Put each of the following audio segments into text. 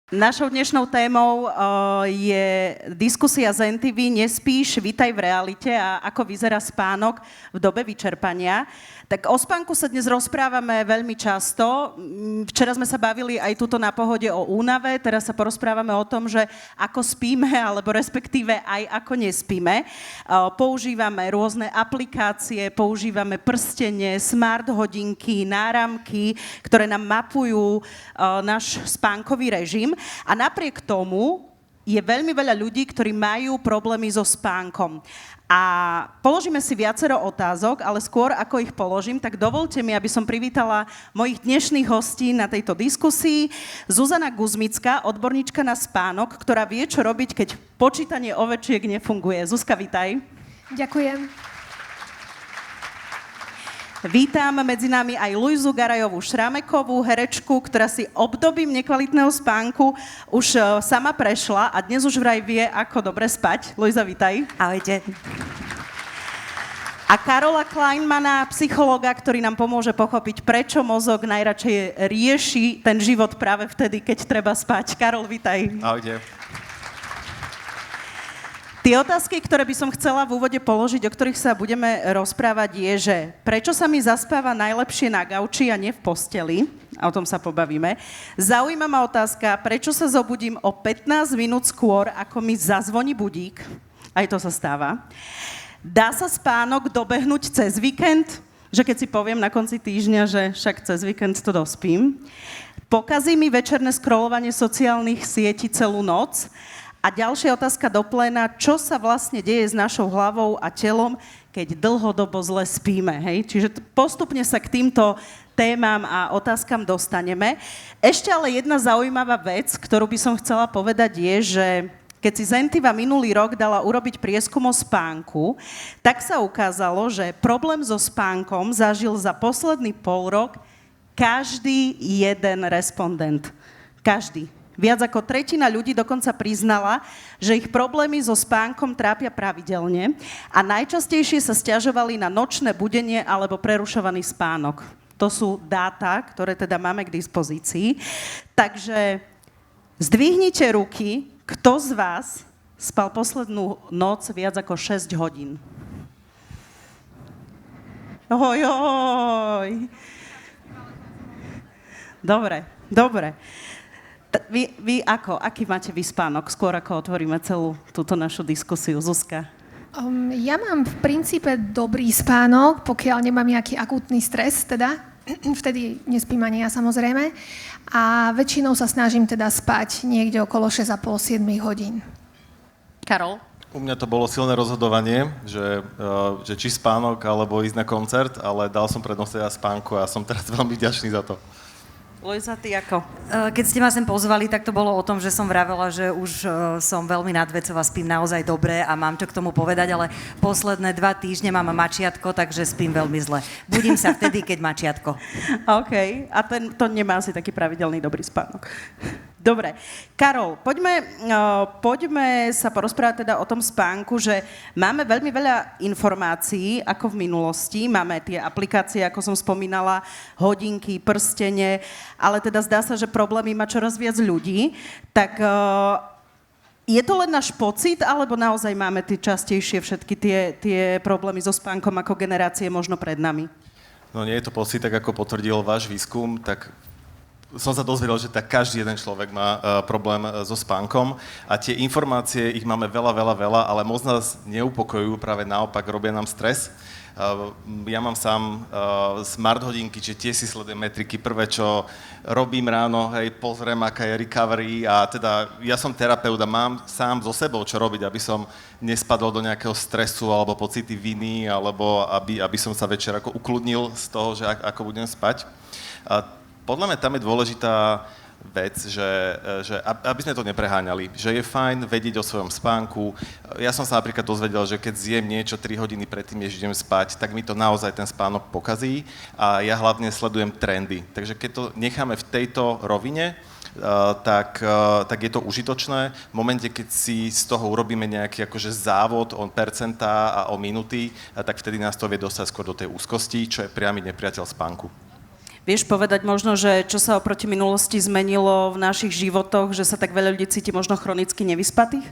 Našou dnešnou témou je diskusia z NTV Nespíš, vitaj v realite a ako vyzerá spánok v dobe vyčerpania. Tak o spánku sa dnes rozprávame veľmi často. Včera sme sa bavili aj tuto na Pohode o únave, teraz sa porozprávame o tom, že ako spíme, alebo respektíve aj ako nespíme. Používame rôzne aplikácie, používame prstenie, smart hodinky, náramky, ktoré nám mapujú náš spánkový režim. A napriek tomu je veľmi veľa ľudí, ktorí majú problémy so spánkom. A položíme si viacero otázok, ale skôr ako ich položím, tak dovolte mi, aby som privítala mojich dnešných hostí na tejto diskusii. Zuzana Guzmická, odborníčka na spánok, ktorá vie, čo robiť, keď počítanie ovečiek nefunguje. Zuzka, vitaj. Ďakujem. Vítam medzi nami aj Luizu Garajovú Šramekovú, herečku, ktorá si obdobím nekvalitného spánku už sama prešla a dnes už vraj vie, ako dobre spať. Luiza, vítaj. Ahojte. A Karola Kleinmana, psychológa, ktorý nám pomôže pochopiť, prečo mozog najradšej rieši ten život práve vtedy, keď treba spať. Karol, vítaj. Ahojte. Tie otázky, ktoré by som chcela v úvode položiť, o ktorých sa budeme rozprávať, je, že prečo sa mi zaspáva najlepšie na gauči a nie v posteli? A o tom sa pobavíme. Zaujíma ma otázka, prečo sa zobudím o 15 minút skôr, ako mi zazvoní budík? Aj to sa stáva. Dá sa spánok dobehnúť cez víkend? Že keď si poviem na konci týždňa, že však cez víkend to dospím. Pokazí mi večerné scrollovanie sociálnych sietí celú noc? A ďalšia otázka do pléna, čo sa vlastne deje s našou hlavou a telom, keď dlhodobo zle spíme, hej? Čiže postupne sa k týmto témam a otázkam dostaneme. Ešte ale jedna zaujímavá vec, ktorú by som chcela povedať je, že keď si Zentiva minulý rok dala urobiť prieskum o spánku, tak sa ukázalo, že problém so spánkom zažil za posledný polrok každý jeden respondent. Každý. Viac ako tretina ľudí dokonca priznala, že ich problémy so spánkom trápia pravidelne a najčastejšie sa sťažovali na nočné budenie alebo prerušovaný spánok. To sú dáta, ktoré teda máme k dispozícii. Takže zdvihnite ruky, kto z vás spal poslednú noc viac ako 6 hodín. Ojoj. Dobre. Vy ako? Aký máte vyspánok? Skôr ako otvoríme celú túto našu diskusiu. Zuzka? Ja mám v princípe dobrý spánok, pokiaľ nemám nejaký akútny stres, teda. Vtedy nespím ani ja, samozrejme. A väčšinou sa snažím teda spať niekde okolo 6,5-7 hodín. Karol? U mňa to bolo silné rozhodovanie, že či spánok, alebo ísť na koncert, ale dal som prednosť aj spánku a som teraz veľmi vďačný za to. Luisa, ty ako? Keď ste ma sem pozvali, tak to bolo o tom, že som vravela, že už som veľmi nadvecová, spím naozaj dobre a mám čo k tomu povedať, ale posledné 2 týždne mám mačiatko, takže spím veľmi zle. Budím sa vtedy, keď mačiatko. OK. A to nemá asi taký pravidelný dobrý spánok. Dobre. Karol, poďme sa porozprávať teda o tom spánku, že máme veľmi veľa informácií, ako v minulosti. Máme tie aplikácie, ako som spomínala, hodinky, prstenie, ale teda zdá sa, že problémy má čoraz viac ľudí. Tak je to len náš pocit, alebo naozaj máme častejšie všetky tie problémy so spánkom ako generácie možno pred nami? No nie je to pocit, tak ako potvrdil váš výskum, tak som sa dozvedel, že tak každý jeden človek má problém so spánkom a tie informácie, ich máme veľa, ale moc nás neupokojujú, práve naopak robia nám stres. Ja mám sám smart hodinky, čiže tie si sledujem metriky. Prvé, čo robím ráno, pozriem, aká je recovery a teda ja som terapeut a mám sám so sebou čo robiť, aby som nespadol do nejakého stresu alebo pocity viny, alebo aby som sa večer ako ukludnil z toho, že ako budem spať. Podľa mňa tam je dôležitá vec, že aby sme to nepreháňali, že je fajn vedieť o svojom spánku. Ja som sa napríklad dozvedel, že keď zjem niečo 3 hodiny predtým, než idem spať, tak mi to naozaj ten spánok pokazí a ja hlavne sledujem trendy. Takže keď to necháme v tejto rovine, tak je to užitočné. V momente, keď si z toho urobíme nejaký akože závod o percentá a o minúty, tak vtedy nás to vie dostať skôr do tej úzkosti, čo je priamy nepriateľ spánku. Vieš povedať možno, že čo sa oproti minulosti zmenilo v našich životoch, že sa tak veľa ľudí cíti možno chronicky nevyspatých?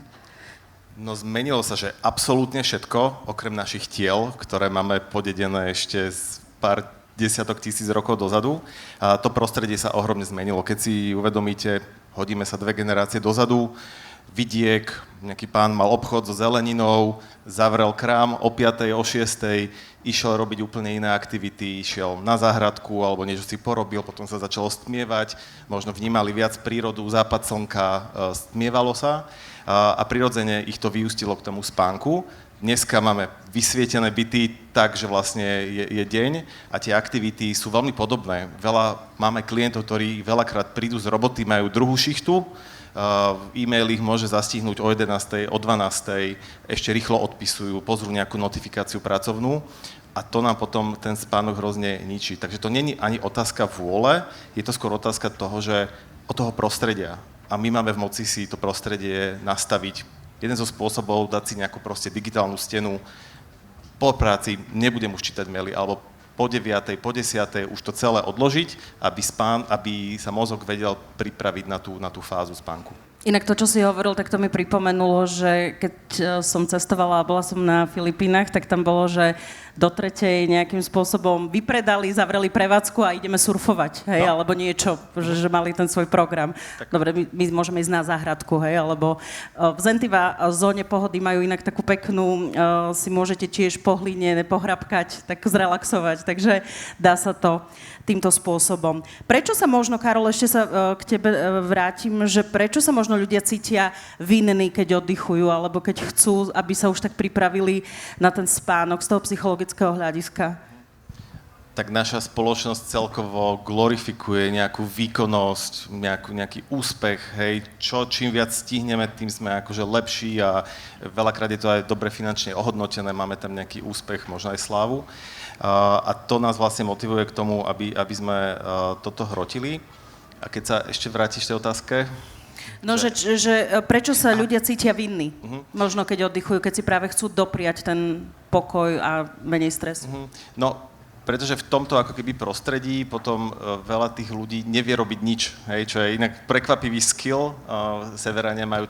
No zmenilo sa, že absolútne všetko, okrem našich tiel, ktoré máme podedené ešte z pár desiatok tisíc rokov dozadu. A to prostredie sa ohromne zmenilo. Keď si uvedomíte, hodíme sa 2 generácie dozadu, vidiek, nejaký pán mal obchod so zeleninou, zavrel krám o 5., o 6., išiel robiť úplne iné aktivity, išiel na záhradku alebo niečo si porobil, potom sa začalo stmievať, možno vnímali viac prírodu, západ slnka, stmievalo sa a prirodzene ich to vyústilo k tomu spánku. Dneska máme vysvietené byty tak, že vlastne je deň a tie aktivity sú veľmi podobné. Máme klientov, ktorí veľakrát prídu z roboty, majú druhú šichtu, e-mail ich môže zastihnúť o 11., o 12., ešte rýchlo odpisujú, pozrú nejakú notifikáciu pracovnú a to nám potom ten spánok hrozne ničí. Takže to nie je ani otázka vôle, je to skôr otázka toho, že od toho prostredia. A my máme v moci si to prostredie nastaviť. Jeden zo spôsobov dať si nejakú proste digitálnu stenu. Po práci nebudem už čítať maily, alebo po 9., po 10. už to celé odložiť, aby sa mozog vedel pripraviť na tú fázu spánku. Inak to, čo si hovoril, tak to mi pripomenulo, že keď som cestovala a bola som na Filipínach, tak tam bolo, že do 3. nejakým spôsobom vypredali, zavreli prevádzku a ideme surfovať, hej, alebo niečo, že mali ten svoj program. Tak. Dobre, my môžeme ísť na záhradku, hej, alebo v Zentiva zóne pohody majú inak takú peknú, si môžete tiež po hline pohrabkať, tak zrelaxovať, takže dá sa to týmto spôsobom. Prečo sa možno, Karol, ešte sa k tebe vrátim, že prečo sa možno ľudia cítia vinní, keď oddychujú, alebo keď chcú, aby sa už tak pripravili na ten spánok z toho psychologického hľadiska? Tak naša spoločnosť celkovo glorifikuje nejakú výkonnosť, nejaký úspech, hej, čím viac stihneme, tým sme akože lepší a veľakrát je to aj dobre finančne ohodnotené, máme tam nejaký úspech, možno aj slávu. A to nás vlastne motivuje k tomu, aby sme toto hrotili. A keď sa ešte vrátiš tej otázke? No, že prečo sa ľudia cítia vinní? Možno keď oddychujú, keď si práve chcú dopriať ten pokoj a menej stresu. No, pretože v tomto ako keby prostredí potom veľa tých ľudí nevie robiť nič, hej, čo je inak prekvapivý skill. Severania majú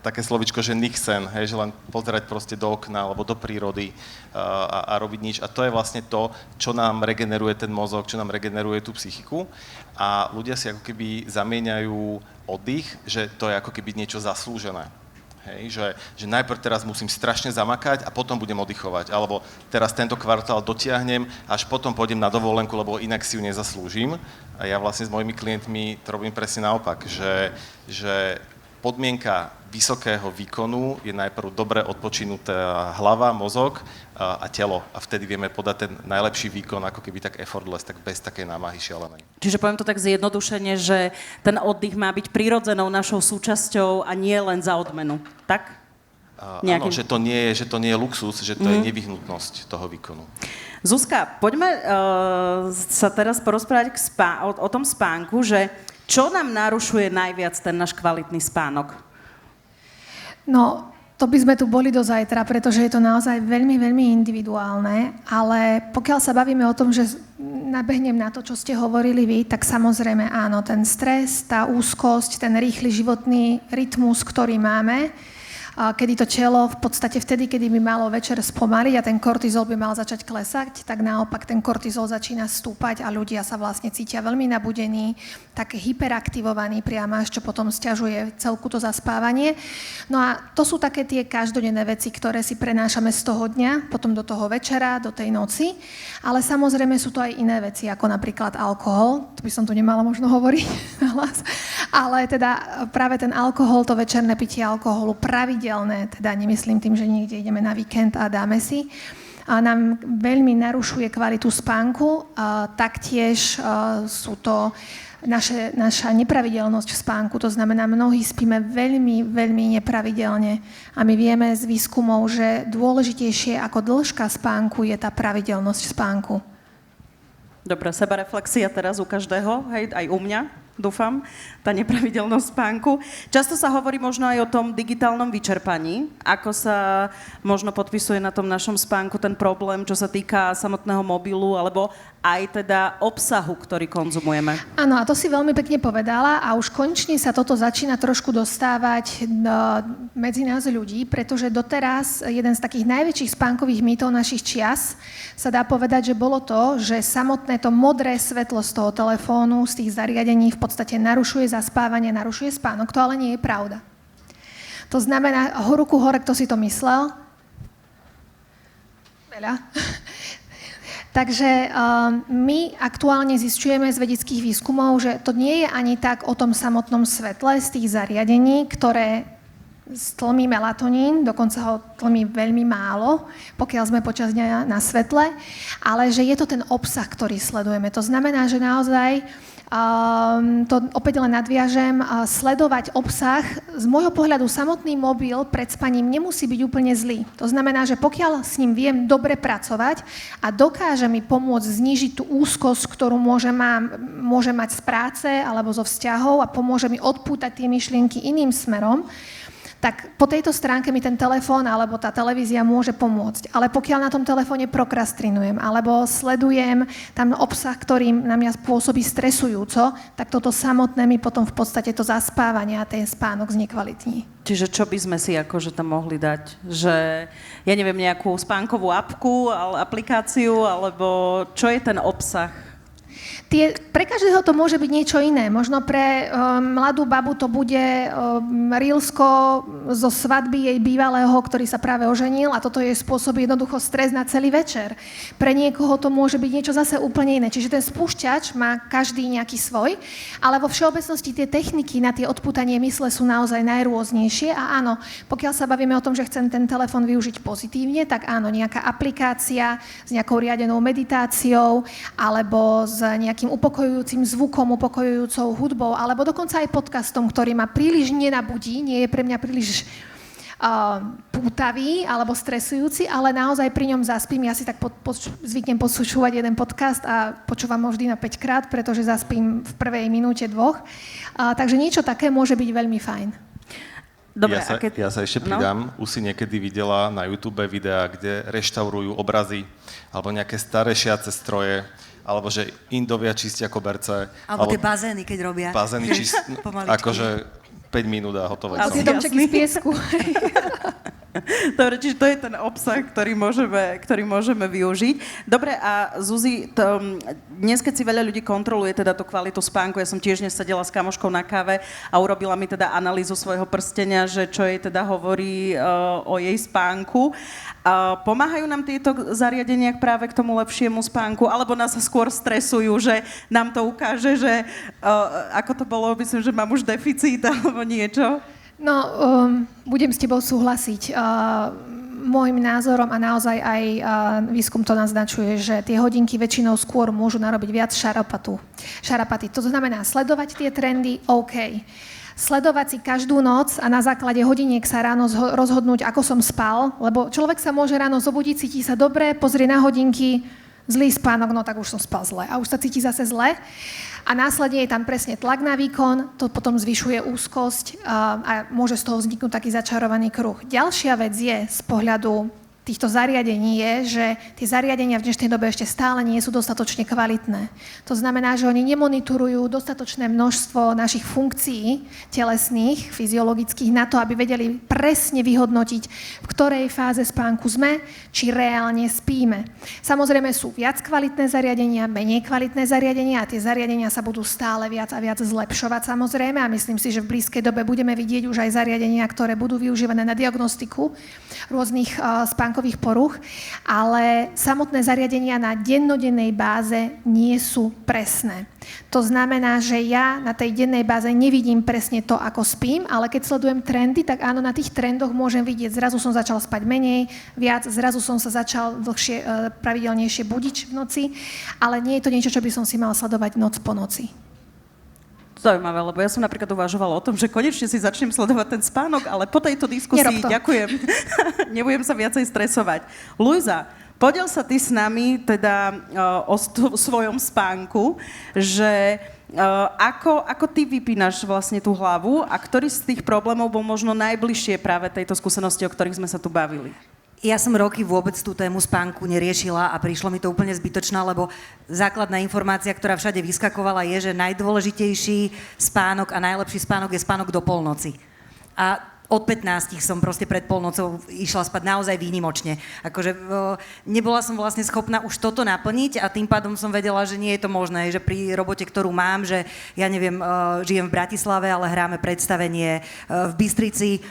také slovičko, že nichsen, hej, že len pozerať proste do okna alebo do prírody a robiť nič. A to je vlastne to, čo nám regeneruje ten mozog, čo nám regeneruje tú psychiku. A ľudia si ako keby zamieňajú oddych, že to je ako keby niečo zaslúžené. Hej, že najprv teraz musím strašne zamakať a potom budem oddychovať. Alebo teraz tento kvartál dotiahnem, až potom pôjdem na dovolenku, lebo inak si ju nezaslúžim. A ja vlastne s mojimi klientmi to robím presne naopak, že podmienka vysokého výkonu je najprv dobre odpočinutá hlava, mozog a telo. A vtedy vieme podať ten najlepší výkon, ako keby tak effortless, tak bez takej námahy šialenej. Čiže poviem to tak zjednodušene, že ten oddych má byť prirodzenou našou súčasťou a nie len za odmenu. Tak? Áno, že to nie je luxus, že to je nevyhnutnosť toho výkonu. Zuzka, poďme sa teraz porozprávať o tom spánku, že čo nám narušuje najviac ten náš kvalitný spánok? No, to by sme tu boli do zajtra, pretože je to naozaj veľmi, veľmi individuálne, ale pokiaľ sa bavíme o tom, že nabehnem na to, čo ste hovorili vy, tak samozrejme áno, ten stres, tá úzkosť, ten rýchly životný rytmus, ktorý máme, kedy to telo v podstate vtedy, kedy by malo večer spomaliť a ten kortizol by mal začať klesať, tak naopak ten kortizol začína stúpať a ľudia sa vlastne cítia veľmi nabudení, tak hyperaktivovaní priamo, čo potom sťažuje celku to zaspávanie. No a to sú také tie každodenné veci, ktoré si prenášame z toho dňa, potom do toho večera, do tej noci, ale samozrejme sú to aj iné veci, ako napríklad alkohol, to by som tu nemala možno hovoriť na hlas, ale teda práve ten alkohol, to večerné pitie alkoholu pravidelné, teda nemyslím tým, že niekde ideme na víkend a dáme si, a nám veľmi narušuje kvalitu spánku. Taktiež sú to naša nepravidelnosť v spánku, to znamená, mnohí spíme veľmi, veľmi nepravidelne a my vieme z výskumov, že dôležitejšie ako dĺžka spánku je tá pravidelnosť spánku. Dobre, sebareflexia teraz u každého, hej, aj u mňa, dúfam, tá nepravidelnosť spánku. Často sa hovorí možno aj o tom digitálnom vyčerpaní, ako sa možno podpisuje na tom našom spánku ten problém, čo sa týka samotného mobilu, alebo aj teda obsahu, ktorý konzumujeme. Áno, a to si veľmi pekne povedala a už konečne sa toto začína trošku dostávať medzi nás ľudí, pretože doteraz jeden z takých najväčších spánkových mýtov našich čias sa dá povedať, že bolo to, že samotné to modré svetlo z toho telefónu, z tých zariadení v podstate narušuje zaspávanie, narušuje spánok. To ale nie je pravda. To znamená, ruku hore, kto si to myslel? Veľa. Takže my aktuálne zisťujeme z vedeckých výskumov, že to nie je ani tak o tom samotnom svetle z tých zariadení, ktoré stlmí melatonín, dokonca ho tlmí veľmi málo, pokiaľ sme počas dňa na svetle, ale že je to ten obsah, ktorý sledujeme. To znamená, že naozaj to opäť len nadviažem, sledovať obsah. Z môjho pohľadu samotný mobil pred spaním nemusí byť úplne zlý. To znamená, že pokiaľ s ním viem dobre pracovať a dokáže mi pomôcť znížiť tú úzkosť, ktorú môže mať z práce alebo zo vzťahov a pomôže mi odpútať tie myšlienky iným smerom, tak po tejto stránke mi ten telefón alebo tá televízia môže pomôcť. Ale pokiaľ na tom telefóne prokrastinujem alebo sledujem tam obsah, ktorý na mňa pôsobí stresujúco, tak toto samotné mi potom v podstate to zaspávanie a ten spánok znekvalitní. Čiže čo by sme si akože tam mohli dať? Že, ja neviem, nejakú spánkovú apku, aplikáciu, alebo čo je ten obsah? Pre každého to môže byť niečo iné. Možno pre mladú babu to bude reelsko zo svadby jej bývalého, ktorý sa práve oženil a toto jej spôsobí jednoducho stres na celý večer. Pre niekoho to môže byť niečo zase úplne iné. Čiže ten spúšťač má každý nejaký svoj, ale vo všeobecnosti tie techniky na tie odpútanie mysle sú naozaj najrôznejšie a áno, pokiaľ sa bavíme o tom, že chcem ten telefón využiť pozitívne, tak áno, nejaká aplikácia s nejakou riadenou meditáciou alebo s nejakým upokojujúcim zvukom, upokojujúcou hudbou, alebo dokonca aj podcastom, ktorý ma príliš nenabudí, nie je pre mňa príliš pútavý alebo stresujúci, ale naozaj pri ňom zaspím. Ja si tak zvyknem počúvať jeden podcast a počúvam ho vždy na 5 krát, pretože zaspím v prvej minúte 2. Takže niečo také môže byť veľmi fajn. Dobre, ja sa ešte pridám. Už si niekedy videla na YouTube videá, kde reštaurujú obrazy alebo nejaké staré šiace stroje, alebo že Indovia čistia koberce. Alebo tie bazény, keď robia. Bazény akože 5 minút a hotové. A tie domčeky z piesku. Dobre, čiže to je ten obsah, ktorý môžeme využiť. Dobre, a Zuzi, dnes, keď si veľa ľudí kontroluje teda tú kvalitu spánku, ja som tiež dnes sedela s kamoškou na káve a urobila mi teda analýzu svojho prstenia, že čo jej teda hovorí o jej spánku. Pomáhajú nám tieto zariadenia práve k tomu lepšiemu spánku, alebo nás skôr stresujú, že nám to ukáže, že ako to bolo, myslím, že mám už deficit alebo niečo? No, budem s tebou súhlasiť. Môjim názorom a naozaj aj výskum to naznačuje, že tie hodinky väčšinou skôr môžu narobiť viac šarapaty. To znamená sledovať tie trendy, OK. Sledovať si každú noc a na základe hodiniek sa ráno rozhodnúť, ako som spal, lebo človek sa môže ráno zobudiť, cíti sa dobre, pozrie na hodinky, zlý spánok, no tak už som spal zle a už sa cíti zase zle. A následne je tam presne tlak na výkon, to potom zvyšuje úzkosť a môže z toho vzniknúť taký začarovaný kruh. Ďalšia vec je z pohľadu týchto zariadení je, že tie zariadenia v dnešnej dobe ešte stále nie sú dostatočne kvalitné. To znamená, že oni nemonitorujú dostatočné množstvo našich funkcií telesných, fyziologických na to, aby vedeli presne vyhodnotiť, v ktorej fáze spánku sme, či reálne spíme. Samozrejme sú viac kvalitné zariadenia, menej kvalitné zariadenia a tie zariadenia sa budú stále viac a viac zlepšovať samozrejme a myslím si, že v blízkej dobe budeme vidieť už aj zariadenia, ktoré budú využívané na diagnostiku rôznych spánkových poruch, ale samotné zariadenia na dennodennej báze nie sú presné. To znamená, že ja na tej dennej báze nevidím presne to, ako spím, ale keď sledujem trendy, tak áno, na tých trendoch môžem vidieť, zrazu som začal spať menej, viac, zrazu som sa začal dlhšie, pravidelnejšie budiť v noci, ale nie je to niečo, čo by som si mal sledovať noc po noci. Zaujímavé, lebo ja som napríklad uvažovala o tom, že konečne si začnem sledovať ten spánok, ale po tejto diskusii ďakujem. Nebudem sa viacej stresovať. Luisa, podiel sa ty s nami teda o svojom spánku, že ako ty vypínaš vlastne tú hlavu a ktorý z tých problémov bol možno najbližšie práve tejto skúsenosti, o ktorých sme sa tu bavili? Ja som roky vôbec tú tému spánku neriešila a prišlo mi to úplne zbytočná, lebo základná informácia, ktorá všade vyskakovala, je, že najdôležitejší spánok a najlepší spánok je spánok do polnoci. A od 15 som proste pred polnocou išla spať naozaj výnimočne. Akože nebola som vlastne schopná už toto naplniť a tým pádom som vedela, že nie je to možné, že pri robote, ktorú mám, že ja neviem, žijem v Bratislave, ale hráme predstavenie v Bystrici,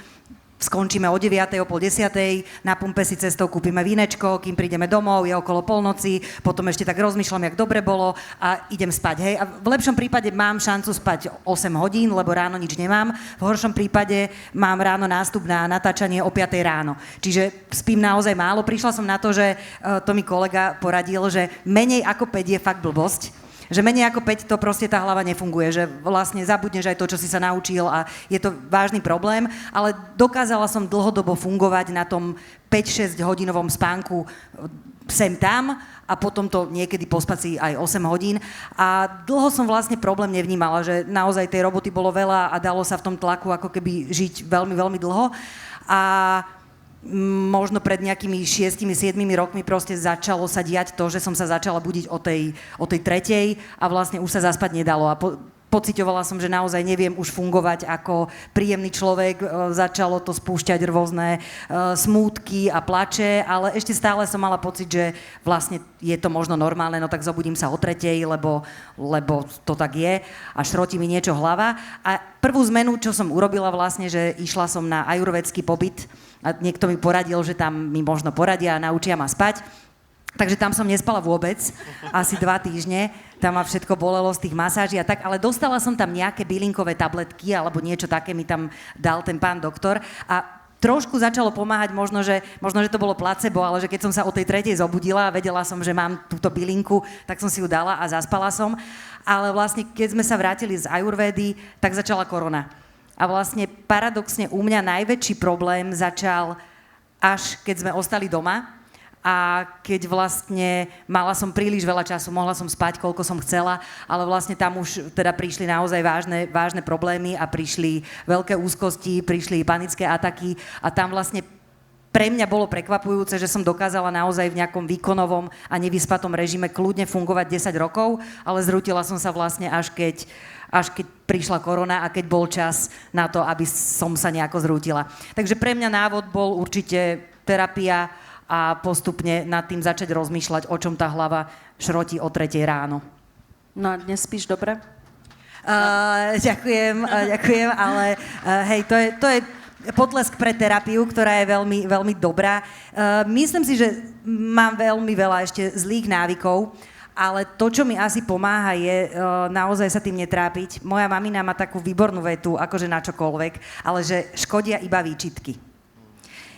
skončíme o 9:00, o 9:30, na pumpe si cestou kúpime vínečko, kým prídeme domov, je okolo polnoci, potom ešte tak rozmýšľam, jak dobre bolo a idem spať, hej. A v lepšom prípade mám šancu spať 8 hodín, lebo ráno nič nemám. V horšom prípade mám ráno nástup na natáčanie o 5:00 ráno. Čiže spím naozaj málo. Prišla som na to, že to mi kolega poradil, že menej ako 5 je fakt blbosť. Že menej ako 5 to proste tá hlava nefunguje, že vlastne zabudneš aj to, čo si sa naučil a je to vážny problém, ale dokázala som dlhodobo fungovať na tom 5-6 hodinovom spánku sem tam a potom to niekedy pospať si aj 8 hodín a dlho som vlastne problém nevnímala, že naozaj tej roboty bolo veľa a dalo sa v tom tlaku ako keby žiť veľmi, veľmi dlho a možno pred nejakými 6-7 rokmi proste začalo sa diať to, že som sa začala budiť o tej 3:00 a vlastne už sa zaspať nedalo a pociťovala som, že naozaj neviem už fungovať ako príjemný človek, začalo to spúšťať rôzne smútky a plače, ale ešte stále som mala pocit, že vlastne je to možno normálne, no tak zobudím sa o 3:00, lebo to tak je a šrotí mi niečo hlava a prvú zmenu, čo som urobila vlastne, že išla som na ajurvédsky pobyt a niekto mi poradil, že tam mi možno poradia a naučia ma spať. Takže tam som nespala vôbec, asi 2 týždne, tam ma všetko bolelo z tých masáží a tak, ale dostala som tam nejaké bylinkové tabletky alebo niečo také mi tam dal ten pán doktor a trošku začalo pomáhať, možno, že to bolo placebo, ale že keď som sa o tej 3:00 zobudila a vedela som, že mám túto bylinku, tak som si ju dala a zaspala som. Ale vlastne, keď sme sa vrátili z ajurvédy, tak začala korona. A vlastne paradoxne u mňa najväčší problém začal až keď sme ostali doma a keď vlastne mala som príliš veľa času, mohla som spať, koľko som chcela, ale vlastne tam už teda prišli naozaj vážne problémy a prišli veľké úzkosti, prišli panické ataky a tam vlastne pre mňa bolo prekvapujúce, že som dokázala naozaj v nejakom výkonovom a nevyspatom režime kľudne fungovať 10 rokov, ale zrútila som sa vlastne až keď prišla korona a keď bol čas na to, aby som sa nejako zrútila. Takže pre mňa návod bol určite terapia a postupne nad tým začať rozmýšľať, o čom tá hlava šrotí o 3:00 ráno. No a dnes spíš dobre? Ďakujem, ale hej, to je potlesk pre terapiu, ktorá je veľmi, veľmi dobrá. Myslím si, že mám veľmi veľa ešte zlých návykov, ale to, čo mi asi pomáha, je naozaj sa tým netrápiť. Moja mamina má takú výbornú vetu, akože na čokoľvek, ale že škodia iba výčitky.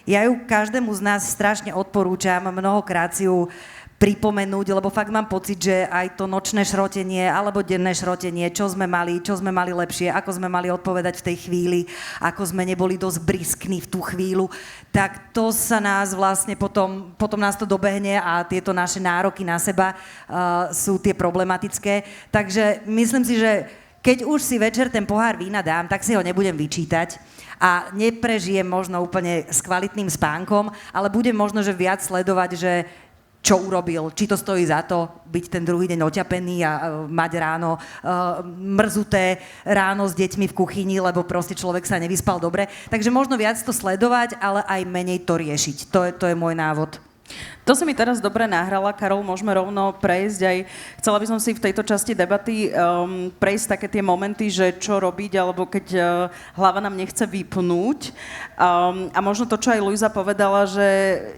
Ja ju každému z nás strašne odporúčam, mnohokrát si ju pripomenúť, lebo fakt mám pocit, že aj to nočné šrotenie alebo denné šrotenie, čo sme mali lepšie, ako sme mali odpovedať v tej chvíli, ako sme neboli dosť briskní v tú chvíľu, tak to sa nás vlastne potom nás to dobehne a tieto naše nároky na seba sú tie problematické. Takže myslím si, že keď už si večer ten pohár vína dám, tak si ho nebudem vyčítať a neprežijem možno úplne s kvalitným spánkom, ale budem možno, že viac sledovať, že čo urobil, či to stojí za to byť ten druhý deň oťapený a mať ráno mrzuté ráno s deťmi v kuchyni, lebo proste človek sa nevyspal dobre. Takže možno viac to sledovať, ale aj menej to riešiť. To je môj návod. To si mi teraz dobre nahrala, Karol, môžeme rovno prejsť aj, chcela by som si v tejto časti debaty prejsť také tie momenty, že čo robiť, alebo keď hlava nám nechce vypnúť. A možno to, čo aj Luisa povedala, že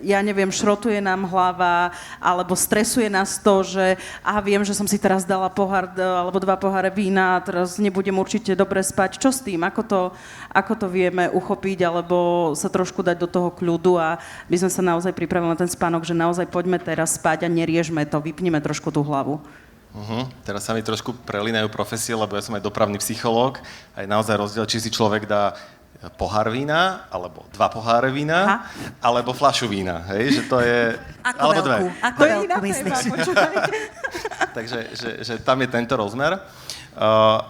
ja neviem, šrotuje nám hlava, alebo stresuje nás to, že viem, že som si teraz dala pohár alebo 2 poháre vína a teraz nebudem určite dobre spať. Čo s tým? Ako to vieme uchopiť, alebo sa trošku dať do toho kľudu a by sme sa naozaj pripravili na ten spánok, že naozaj poďme teraz spať a neriežme to, vypnime trošku tú hlavu. Teraz sa mi trošku prelínajú profesie, lebo ja som aj dopravný psychológ a je naozaj rozdiel, či si človek dá pohár vína, alebo 2 poháre vína, alebo fľašu vína, hej, že to je... Ako veľkú myslíš? Takže že tam je tento rozmer.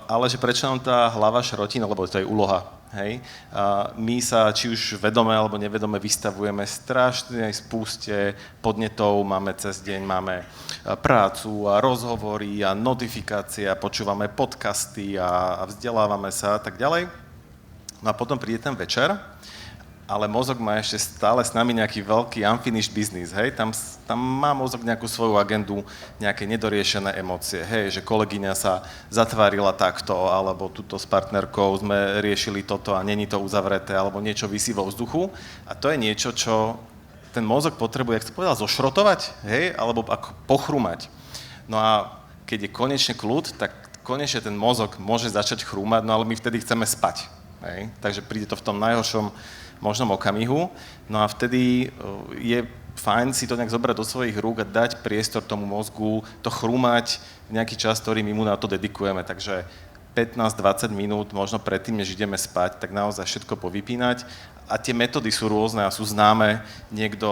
Ale že prečo nám tá hlava šrotí, no lebo to je úloha. Hej. My sa, či už vedome alebo nevedome, vystavujeme strašnej spúste podnetov, máme cez deň, máme prácu a rozhovory a notifikácie a počúvame podcasty a vzdelávame sa a tak ďalej. No a potom príde ten večer, ale mozog má ešte stále s nami nejaký veľký unfinished business, hej, tam má mozog nejakú svoju agendu, nejaké nedoriešené emócie, hej, že kolegyňa sa zatvárila takto, alebo tuto s partnerkou sme riešili toto a není to uzavreté, alebo niečo visí vo vzduchu a to je niečo, čo ten mozog potrebuje, jak si povedal, zošrotovať, hej, alebo ako pochrumať. No a keď je konečne kľud, tak konečne ten mozog môže začať chrúmať, no ale my vtedy chceme spať, hej, takže príde to v tom najhoršom možnom okamihu, no a vtedy je fajn si to nejak zobrať do svojich rúk a dať priestor tomu mozgu, to chrúmať nejaký čas, ktorý my mu na to dedikujeme, takže 15-20 minút, možno predtým, než ideme spať, tak naozaj všetko povypínať a tie metódy sú rôzne a sú známe, niekto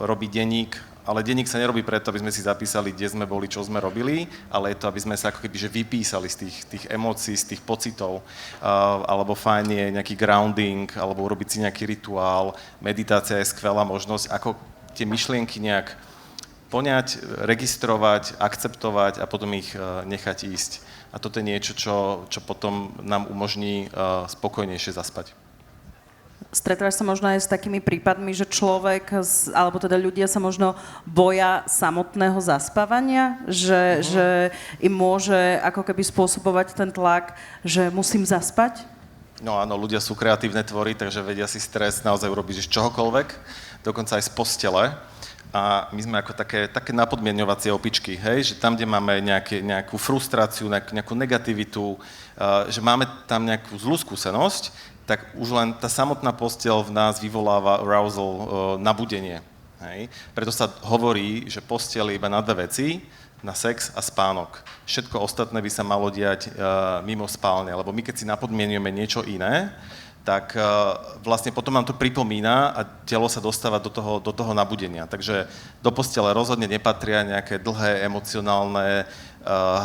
robí denník, ale denník sa nerobí preto, aby sme si zapísali, kde sme boli, čo sme robili, ale je to, aby sme sa ako keby že vypísali z tých emócií, z tých pocitov, alebo fajn je nejaký grounding, alebo urobiť si nejaký rituál. Meditácia je skvelá možnosť, ako tie myšlienky nejak poňať, registrovať, akceptovať a potom ich nechať ísť. A toto je niečo, čo potom nám umožní spokojnejšie zaspať. Stretávaš sa možno aj s takými prípadmi, že človek, alebo teda ľudia sa možno boja samotného zaspávania, že im môže ako keby spôsobovať ten tlak, že musím zaspať? No áno, ľudia sú kreatívne tvory, takže vedia si stres naozaj urobiť z čohokoľvek, dokonca aj z postele. A my sme ako také napodmienovacie opičky, hej? Že tam, kde máme nejakú frustráciu, nejakú negativitu, že máme tam nejakú zlú skúsenosť, tak už len tá samotná posteľ v nás vyvoláva arousal, nabudenie. Hej? Preto sa hovorí, že posteľ je iba na dve veci, na sex a spánok. Všetko ostatné by sa malo diať mimo spálne, lebo my keď si napodmienujeme niečo iné, tak vlastne potom nám to pripomína a telo sa dostáva do toho nabudenia. Takže do postele rozhodne nepatria nejaké dlhé emocionálne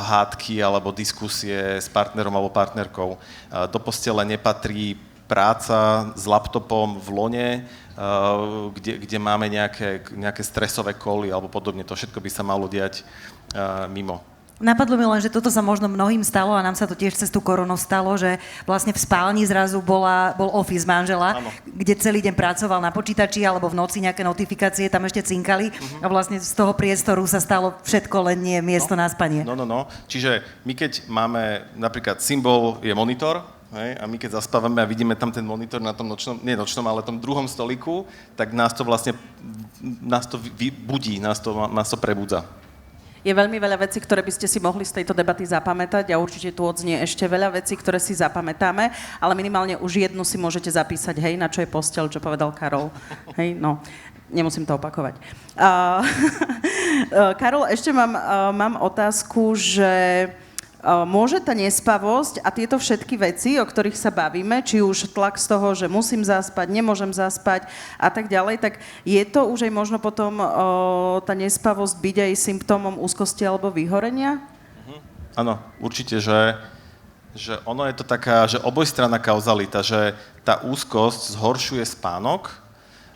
hádky alebo diskusie s partnerom alebo partnerkou. Do postele nepatrí práca s laptopom v lone, kde máme nejaké stresové koly alebo podobne. To všetko by sa malo diať mimo. Napadlo mi len, že toto sa možno mnohým stalo a nám sa to tiež cez tú koronu stalo, že vlastne v spálni zrazu bol office manžela, ano, kde celý deň pracoval na počítači alebo v noci nejaké notifikácie tam ešte cinkali a vlastne z toho priestoru sa stalo všetko, len nie miesto na spanie. No. Čiže my keď máme napríklad symbol je monitor, hej, a my keď zaspávame a vidíme tam ten monitor na tom ale tom druhom stoliku, tak nás to vlastne budí, nás to prebudza. Je veľmi veľa vecí, ktoré by ste si mohli z tejto debaty zapamätať a určite tu odznie ešte veľa vecí, ktoré si zapamätáme, ale minimálne už jednu si môžete zapísať, hej, na čo je posteľ, čo povedal Karol. Hej, no, nemusím to opakovať. Karol, ešte mám otázku, že môže tá nespavosť a tieto všetky veci, o ktorých sa bavíme, či už tlak z toho, že musím zaspať, nemôžem zaspať a tak ďalej, tak je to už aj možno potom tá nespavosť byť aj symptómom úzkosti alebo vyhorenia? Áno, určite, že ono je to taká, že obojstranná kauzalita, že tá úzkosť zhoršuje spánok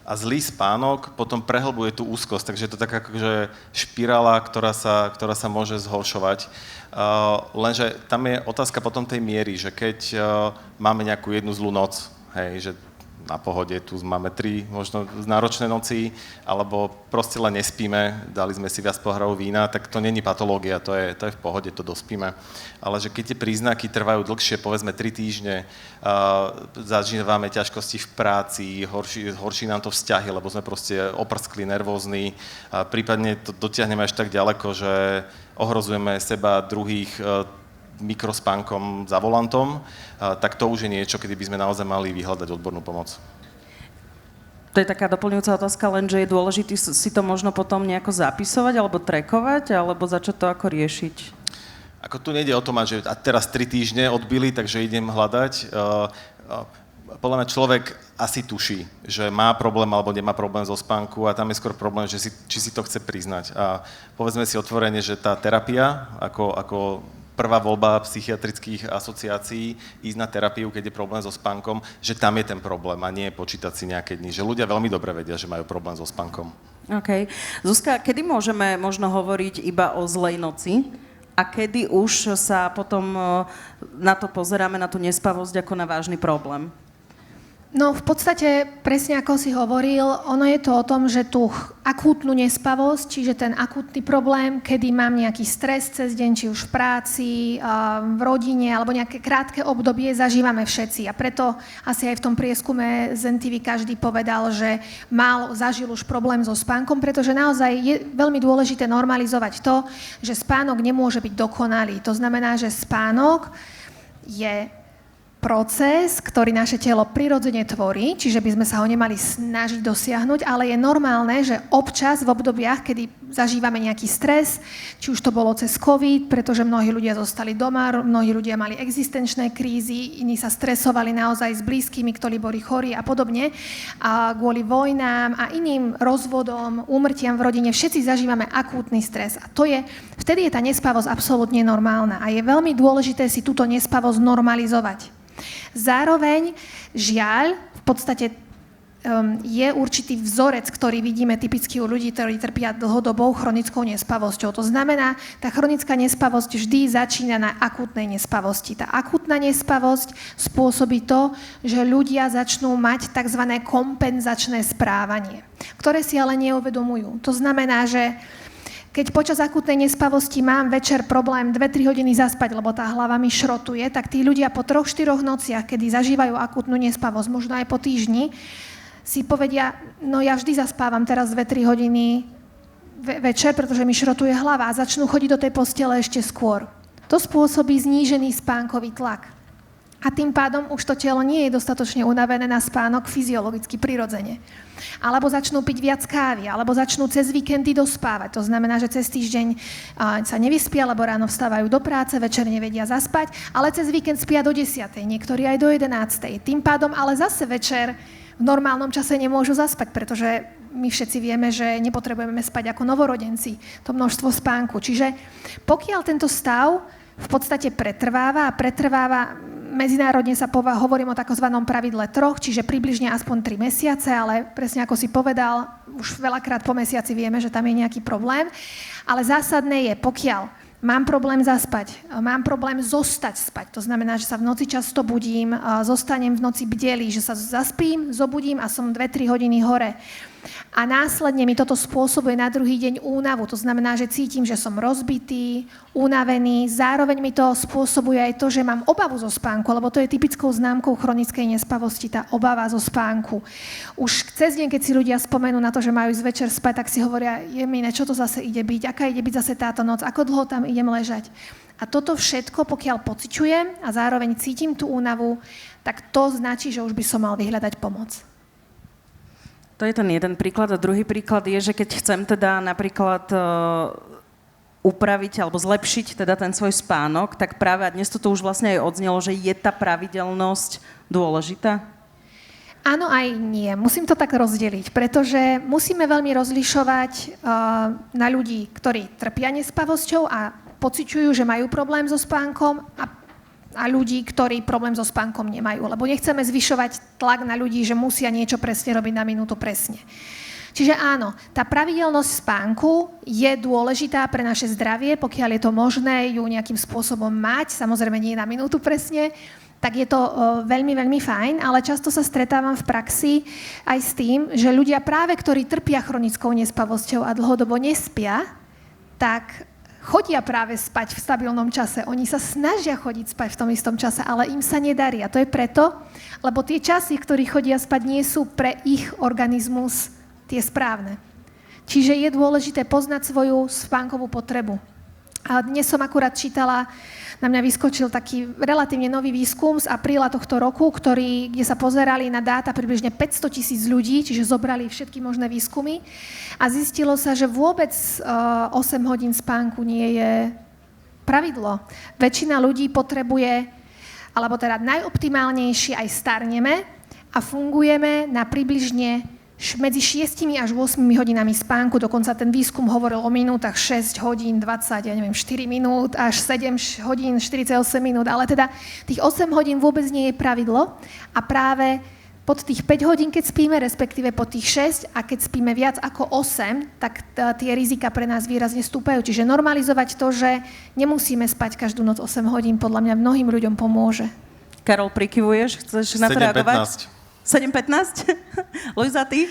a zlý spánok potom prehlbuje tú úzkosť, takže je to taká akože špirála, ktorá sa môže zhoršovať. Lenže tam je otázka potom tej miery, že keď máme nejakú jednu zlú noc, hej, že na pohode, tu máme 3 možno náročné noci, alebo proste len nespíme, dali sme si viac pohárov vína, tak to není patológia, to je v pohode, to dospíme. Ale že keď tie príznaky trvajú dlhšie, povedzme 3 týždne, zažívame ťažkosti v práci, horší nám to vzťahy, lebo sme proste oprskli, nervózni, prípadne to dotiahneme až tak ďaleko, že ohrozujeme seba, druhých mikrospánkom za volantom, tak to už je niečo, kedy by sme naozaj mali vyhľadať odbornú pomoc. To je taká doplňujúca otázka, len že je dôležité si to možno potom nejako zapisovať alebo trackovať, alebo začať to ako riešiť? Ako tu nejde o to mať, že a teraz 3 týždne odbili, takže idem hľadať. podľa mňa človek asi tuší, že má problém alebo nemá problém zo spánku a tam je skôr problém, že či si to chce priznať. A povedzme si otvorene, že tá terapia ako prvá voľba psychiatrických asociácií ísť na terapiu, keď je problém so spánkom, že tam je ten problém a nie počítať si nejaké dni. Že ľudia veľmi dobre vedia, že majú problém so spánkom. OK. Zuzka, kedy môžeme možno hovoriť iba o zlej noci? A kedy už sa potom na to pozeráme, na tú nespavosť ako na vážny problém? No v podstate, presne ako si hovoril, ono je to o tom, že tú akútnu nespavosť, čiže ten akútny problém, kedy mám nejaký stres cez deň, či už v práci, v rodine, alebo nejaké krátke obdobie, zažívame všetci. A preto asi aj v tom prieskume z NTV každý povedal, že zažil už problém so spánkom, pretože naozaj je veľmi dôležité normalizovať to, že spánok nemôže byť dokonalý. To znamená, že spánok je proces, ktorý naše telo prirodzene tvorí, čiže by sme sa ho nemali snažiť dosiahnuť, ale je normálne, že občas v obdobiach, kedy zažívame nejaký stres, či už to bolo cez COVID, pretože mnohí ľudia zostali doma, mnohí ľudia mali existenčné krízy, iní sa stresovali naozaj s blízkymi, ktorí boli chorí a podobne, a kvôli vojnám a iným rozvodom, úmrtiam v rodine, všetci zažívame akútny stres. A vtedy je tá nespavosť absolútne normálna a je veľmi dôležité si túto nespavosť normalizovať. Zároveň, žiaľ, v podstate je určitý vzorec, ktorý vidíme typicky u ľudí, ktorí trpia dlhodobou chronickou nespavosťou. To znamená, tá chronická nespavosť vždy začína na akútnej nespavosti. Tá akútna nespavosť spôsobí to, že ľudia začnú mať tzv. Kompenzačné správanie, ktoré si ale neuvedomujú. To znamená, že keď počas akútnej nespavosti mám večer problém 2-3 hodiny zaspať, lebo tá hlava mi šrotuje, tak tí ľudia po 3-4 nociach, kedy zažívajú akútnu nespavosť, možno aj po týždni, si povedia, no ja vždy zaspávam teraz 2-3 hodiny večer, pretože mi šrotuje hlava a začnú chodiť do tej postele ešte skôr. To spôsobí znížený spánkový tlak. A tým pádom už to telo nie je dostatočne unavené na spánok fyziologicky, prirodzene. Alebo začnú piť viac kávy, alebo začnú cez víkendy dospávať. To znamená, že cez týždeň sa nevyspia, lebo ráno vstávajú do práce, večer nevedia zaspať, ale cez víkend spia do 10, niektorí aj do 11. Tým pádom ale zase večer v normálnom čase nemôžu zaspať, pretože my všetci vieme, že nepotrebujeme spať ako novorodenci, to množstvo spánku. Čiže pokiaľ tento stav v podstate pretrváva, medzinárodne sa hovorím o takozvanom pravidle 3, čiže približne aspoň 3 mesiace, ale presne ako si povedal, už veľakrát po mesiaci vieme, že tam je nejaký problém. Ale zásadné je, pokiaľ mám problém zaspať, mám problém zostať spať, to znamená, že sa v noci často budím, zostanem v noci bdelý, že sa zaspím, zobudím a som 2-3 hodiny hore. A následne mi toto spôsobuje na druhý deň únavu. To znamená, že cítim, že som rozbitý, unavený. Zároveň mi to spôsobuje aj to, že mám obavu zo spánku, lebo to je typickou známkou chronickej nespavosti, tá obava zo spánku. Už cez deň, keď si ľudia spomenú na to, že majú ísť večer spať, tak si hovoria, jemine, čo to zase ide byť, aká ide byť zase táto noc, ako dlho tam idem ležať. A toto všetko, pokiaľ pociťujem a zároveň cítim tú únavu, tak to značí, že už by som mal vyhľadať pomoc. To je ten jeden príklad. A druhý príklad je, že keď chcem teda napríklad upraviť alebo zlepšiť teda ten svoj spánok, tak práve dnes to už vlastne aj odznelo, že je tá pravidelnosť dôležitá? Áno aj nie. Musím to tak rozdeliť, pretože musíme veľmi rozlišovať na ľudí, ktorí trpia nespavosťou a pociťujú, že majú problém so spánkom a ľudí, ktorí problém so spánkom nemajú. Lebo nechceme zvyšovať tlak na ľudí, že musia niečo presne robiť na minútu presne. Čiže áno, tá pravidelnosť spánku je dôležitá pre naše zdravie, pokiaľ je to možné ju nejakým spôsobom mať, samozrejme nie na minútu presne, tak je to veľmi, veľmi fajn, ale často sa stretávam v praxi aj s tým, že ľudia práve, ktorí trpia chronickou nespavosťou a dlhodobo nespia, tak chodia práve spať v stabilnom čase. Oni sa snažia chodiť spať v tom istom čase, ale im sa nedarí. A to je preto, lebo tie časy, ktorí chodia spať, nie sú pre ich organizmus tie správne. Čiže je dôležité poznať svoju spánkovú potrebu. A dnes som akurát čítala, na mňa vyskočil taký relatívne nový výskum z apríla tohto roku, kde sa pozerali na dáta približne 500,000 ľudí, čiže zobrali všetky možné výskumy a zistilo sa, že vôbec 8 hodín spánku nie je pravidlo. Väčšina ľudí potrebuje, alebo teda najoptimálnejšie aj starneme, a fungujeme na približne medzi 6 až 8 hodinami spánku, dokonca ten výskum hovoril o minútach 6 hodín 20, ja neviem, 4 minút až 7 hodín 48 minút, ale teda tých 8 hodín vôbec nie je pravidlo a práve pod tých 5 hodín, keď spíme, respektíve pod tých 6 a keď spíme viac ako 8, tak tie rizika pre nás výrazne stúpajú. Čiže normalizovať to, že nemusíme spať každú noc 8 hodín, podľa mňa mnohým ľuďom pomôže. Karol, prikyvuješ? Chceš na to reagovať? 7:15? Luisa, ty?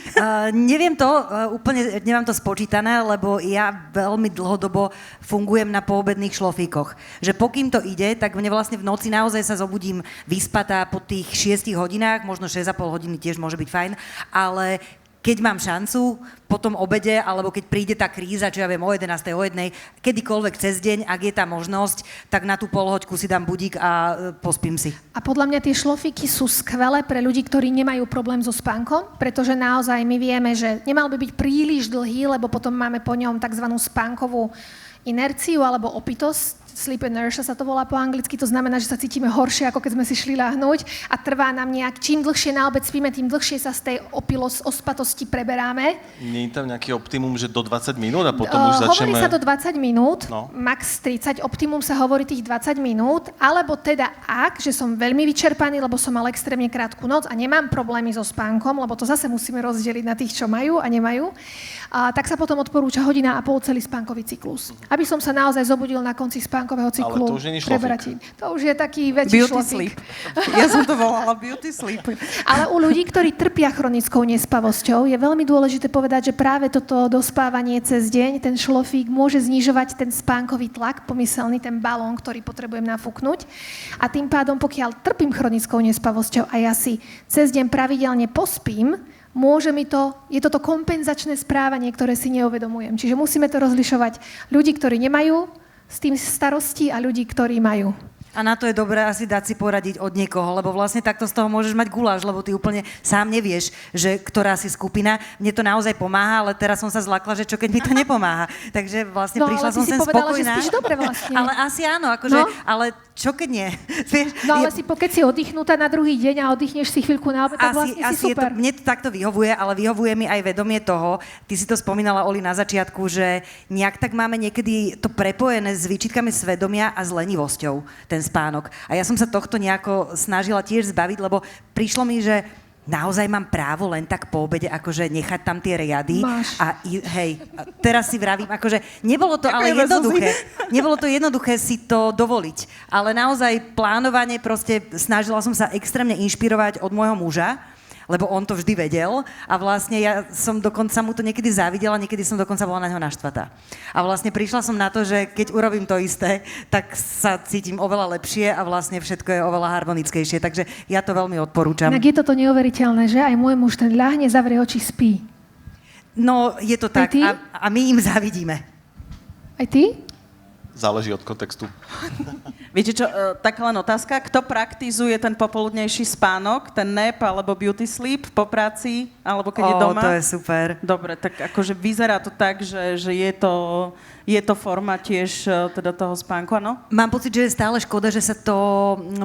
Neviem to, úplne nemám to spočítané, lebo ja veľmi dlhodobo fungujem na poobedných šlofíkoch. Že pokým to ide, tak mne vlastne v noci naozaj sa zobudím vyspatá po tých 6 hodinách, možno 6,5 hodiny tiež môže byť fajn, ale keď mám šancu po tom obede, alebo keď príde tá kríza, čo ja viem, o 11, o 1, kedykoľvek cez deň, ak je tá možnosť, tak na tú polhoďku si dám budík a pospím si. A podľa mňa tie šlofíky sú skvelé pre ľudí, ktorí nemajú problém so spánkom, pretože naozaj my vieme, že nemal by byť príliš dlhý, lebo potom máme po ňom tzv. Spánkovú inerciu alebo opitosť. Sleep inertia sa to volá po anglicky, to znamená, že sa cítime horšie, ako keď sme si šli ľahnúť a trvá nám čím dlhšie na obed spíme, tým dlhšie sa z tej ospatosti preberáme. Nie je tam nejaký optimum, že do 20 minút a potom už začneme... Hovorí sa do 20 minút, no. max 30, optimum sa hovorí tých 20 minút, alebo teda že som veľmi vyčerpaný, lebo som mal extrémne krátku noc a nemám problémy so spánkom, lebo to zase musíme rozdeliť na tých, čo majú a nemajú, tak sa potom odporúča 1,5 hodiny celý spánkový cyklus. Aby som sa naozaj zobudil na konci spánkového cyklu. Ale to už nie je šlofík. To už je taký väčší beauty šlofík. sleep. Ja som to volala beauty sleep. Ale u ľudí, ktorí trpia chronickou nespavosťou, je veľmi dôležité povedať, že práve toto dospávanie cez deň, ten šlofík môže znižovať ten spánkový tlak, pomyselný ten balón, ktorý potrebujem nafúknuť. A tým pádom, pokiaľ trpím chronickou nespavosťou a ja si cez deň pravidelne pospím, je toto kompenzačné správanie, ktoré si neuvedomujem. Čiže musíme to rozlišovať ľudí, ktorí nemajú s tým starosti a ľudí, ktorí majú. A na to je dobré asi dať si poradiť od niekoho, lebo vlastne takto z toho môžeš mať guláš, lebo ty úplne sám nevieš, že ktorá si skupina. Mne to naozaj pomáha, ale teraz som sa zlakla, že čo keď mi to nepomáha. Takže vlastne prišla som sem spokojná. No, ale ty si povedala, že spíš dobre vlastne. Ale asi áno, akože, ale čo keď nie? No ale keď si oddychnutá na druhý deň a oddychneš si chvíľku na obed, tak vlastne si super. Mne to takto vyhovuje, ale vyhovuje mi aj vedomie toho, ty si to spomínala, Oli, na začiatku, že nejak tak máme niekedy to prepojené s výčitkami svedomia a s lenivosťou, ten spánok. A ja som sa tohto nejako snažila tiež zbaviť, lebo prišlo mi, že naozaj mám právo len tak po obede akože nechať tam tie riady. Máš. A teraz si vravím, akože nebolo to ale jednoduché. Nebolo to jednoduché si to dovoliť. Ale naozaj plánovanie proste snažila som sa extrémne inšpirovať od môjho muža, lebo on to vždy vedel a vlastne ja som dokonca mu to niekedy závidela, niekedy som dokonca bola na ňo naštvatá. A vlastne prišla som na to, že keď urobím to isté, tak sa cítim oveľa lepšie a vlastne všetko je oveľa harmonickejšie, takže ja to veľmi odporúčam. Tak je toto neuveriteľné, že aj môj muž ten ľahne, zavrie oči, spí. No, je to tak a my im závidíme. Aj ty? Záleží od kontextu. Viete čo, taká len otázka, kto praktizuje ten popoludnejší spánok, ten nap alebo beauty sleep po práci, alebo keď je doma? To je super. Dobre, tak akože vyzerá to tak, že je to forma tiež teda toho spánku, áno? Mám pocit, že je stále škoda, že sa to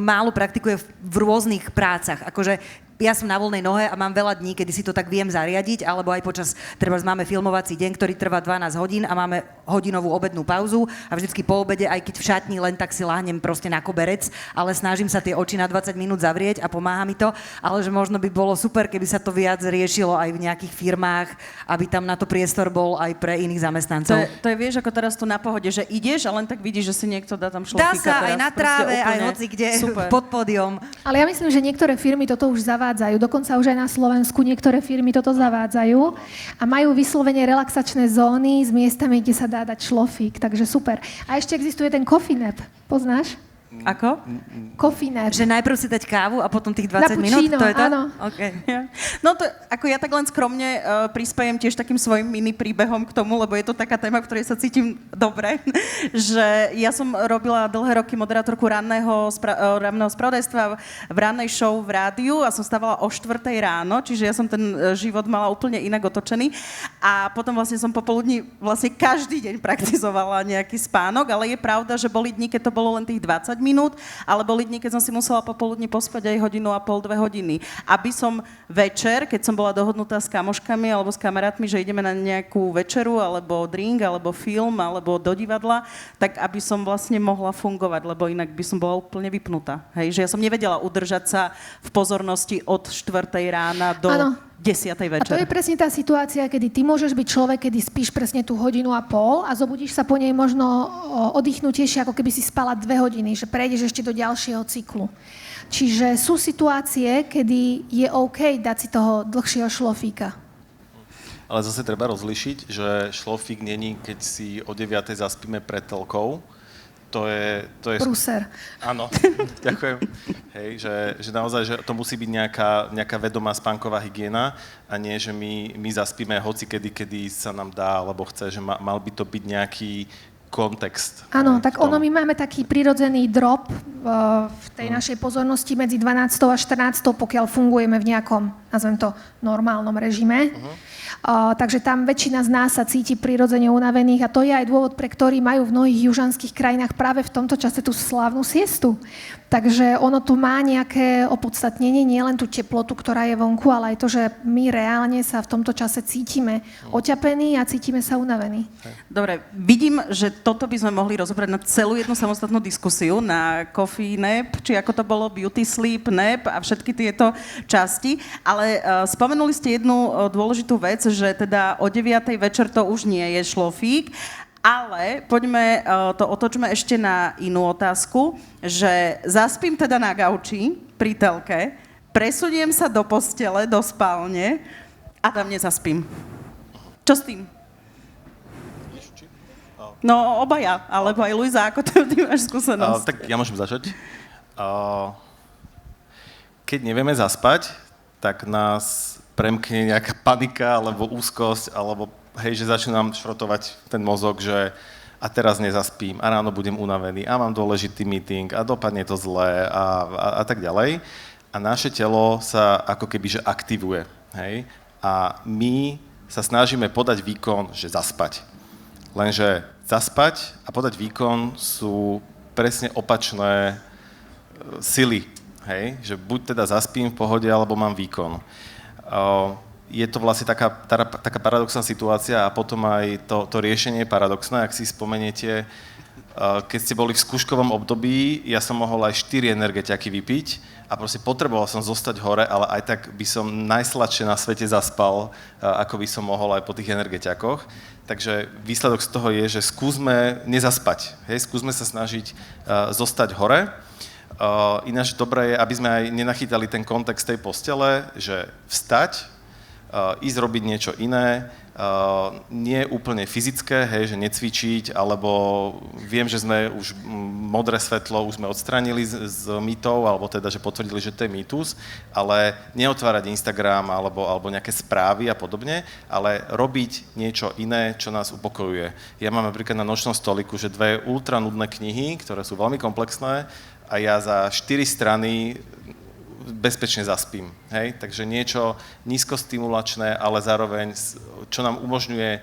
málo praktikuje v rôznych prácach. Akože ja som na voľnej nohe a mám veľa dní, kedy si to tak viem zariadiť, alebo aj počas, treba máme filmovací deň, ktorý trvá 12 hodín a máme hodinovú obednú pauzu a vždycky po obede, aj keď v šatni len tak si láhnem proste na koberec, ale snažím sa tie oči na 20 minút zavrieť a pomáha mi to, ale že možno by bolo super, keby sa to viac riešilo aj v nejakých firmách, aby tam na to priestor bol aj pre iných zamestnancov. To je vieš, ako teraz tu na pohode, že ideš a len tak vidíš, že si niekto dá tam šlofíka. Dá sa teraz, aj na tráve, aj hoci kde, pod pódium. Ale ja myslím, že niektoré firmy toto už zavádzajú. Dokonca už aj na Slovensku niektoré firmy toto zavádzajú a majú vyslovene relaxačné zóny s miestami, kde sa dá dať šlofík, takže super. A ešte existuje ten coffee nap. Poznáš? Ako? Coffee nap. Že najprv si dať kávu a potom tých 20 minút? To je to? Áno. Okay. Ja. No to, ako ja tak len skromne prispejem tiež takým svojim mini príbehom k tomu, lebo je to taká téma, v ktorej sa cítim dobre, že ja som robila dlhé roky moderátorku ranného spravodajstva v rannej show v rádiu a som stávala o 4:00 ráno, čiže ja som ten život mala úplne inak otočený a potom vlastne som popoludní vlastne každý deň praktizovala nejaký spánok, ale je pravda, že boli dni, keď to bolo len tých 20 minút, ale boli dni, keď som si musela popoludní pospať aj 1,5 hodiny, 2 hodiny. Aby som večer, keď som bola dohodnutá s kamoškami alebo s kamarátmi, že ideme na nejakú večeru, alebo drink, alebo film, alebo do divadla, tak aby som vlastne mohla fungovať, lebo inak by som bola úplne vypnutá. Hej? Že ja som nevedela udržať sa v pozornosti od 4 rána do 10 večer. A to je presne tá situácia, kedy ty môžeš byť človek, kedy spíš presne tú 1,5 hodiny a zobudíš sa po nej možno oddychnutejšie, ako keby si spala 2 hodiny, že prejdeš ešte do ďalšieho cyklu. Čiže sú situácie, kedy je OK dať si toho dlhšieho šlofíka. Ale zase treba rozlišiť, že šlofík není, keď si o 9 zaspíme pred telkou. To je Prúser. Áno, ďakujem. Hej, že naozaj, že to musí byť nejaká vedomá spánková hygiena a nie, že my zaspíme hoci kedy sa nám dá, alebo chce, že mal by to byť nejaký kontext. Áno, tak my máme taký prirodzený drop v tej našej pozornosti medzi 12. a 14. pokiaľ fungujeme v nejakom, nazvem to, normálnom režime. Takže tam väčšina z nás sa cíti prirodzene unavených a to je aj dôvod, pre ktorý majú v mnohých južanských krajinách práve v tomto čase tú slávnu siestu. Takže ono tu má nejaké opodstatnenie, nie len tú teplotu, ktorá je vonku, ale aj to, že my reálne sa v tomto čase cítime oťapení a cítime sa unavení. Dobre, vidím, že toto by sme mohli rozobrať na celú jednu samostatnú diskusiu, na coffee nap, či ako to bolo, beauty sleep nap a všetky tieto časti, ale spomenuli ste jednu dôležitú vec, že teda o 9:00 večer to už nie je šlofík, ale poďme to otočme ešte na inú otázku, že zaspím teda na gauči pri telke, presuniem sa do postele, do spálne a tam nezaspím. Čo s tým? No, obaja, alebo aj Luisa, ako to ty máš skúsenosť? Tak ja môžem začať. Keď nevieme zaspať, tak nás premkne nejaká panika, alebo úzkosť, alebo hej, že začínam šrotovať ten mozog, že a teraz nezaspím, a ráno budem unavený, a mám dôležitý meeting, a dopadne to zle, a tak ďalej. A naše telo sa ako keby, že aktivuje, hej? A my sa snažíme podať výkon, že zaspať. Lenže zaspať a podať výkon sú presne opačné sily, hej? Že buď teda zaspím v pohode, alebo mám výkon. Je to vlastne taká paradoxná situácia a potom aj to riešenie je paradoxné. Ak si spomeniete, keď ste boli v skúškovom období, ja som mohol aj 4 energetiaky vypiť a proste potreboval som zostať hore, ale aj tak by som najsladšie na svete zaspal, ako by som mohol aj po tých energetiakoch. Takže výsledok z toho je, že skúsme nezaspať. Hej? Skúsme sa snažiť zostať hore. Ináč dobré je, aby sme aj nenachytali ten kontext tej postele, že vstať, ísť robiť niečo iné, nie úplne fyzické, hej, že necvičiť, alebo viem, že sme už modré svetlo už sme odstránili z mýtov, alebo teda, že potvrdili, že to je mýtus, ale neotvárať Instagram alebo nejaké správy a podobne, ale robiť niečo iné, čo nás upokojuje. Ja mám napríklad na nočnom stoliku, že 2 ultranudné knihy, ktoré sú veľmi komplexné, a ja za 4 strany bezpečne zaspím. Hej? Takže niečo nízkostimulačné, ale zároveň, čo nám umožňuje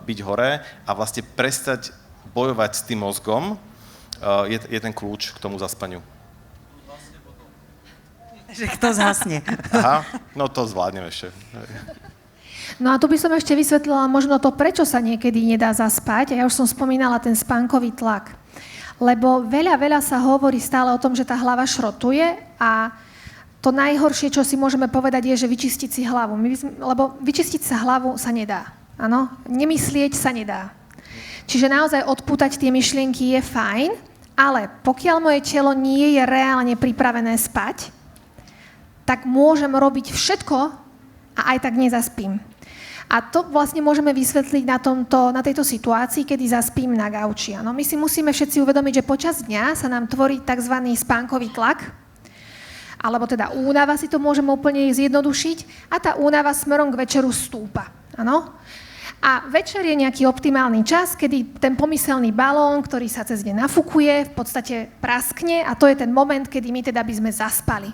byť hore a vlastne prestať bojovať s tým mozgom, je ten kľúč k tomu zaspaniu. Že kto zhasne. Aha, no to zvládnem ešte. No a tu by som ešte vysvetlila možno to, prečo sa niekedy nedá zaspať. A ja už som spomínala ten spánkový tlak. Lebo veľa sa hovorí stále o tom, že tá hlava šrotuje a to najhoršie, čo si môžeme povedať, je, že vyčistiť si hlavu. Lebo vyčistiť sa hlavu sa nedá. Áno? Nemyslieť sa nedá. Čiže naozaj odpútať tie myšlienky je fajn, ale pokiaľ moje telo nie je reálne pripravené spať, tak môžem robiť všetko a aj tak nezaspím. A to vlastne môžeme vysvetliť na tejto situácii, kedy zaspím na gauči. No, my si musíme všetci uvedomiť, že počas dňa sa nám tvorí tzv. Spánkový tlak, alebo teda únava, si to môžeme úplne zjednodušiť, a tá únava smerom k večeru stúpa. Áno? A večer je nejaký optimálny čas, kedy ten pomyselný balón, ktorý sa cez deň nafúkuje, v podstate praskne a to je ten moment, kedy my teda by sme zaspali.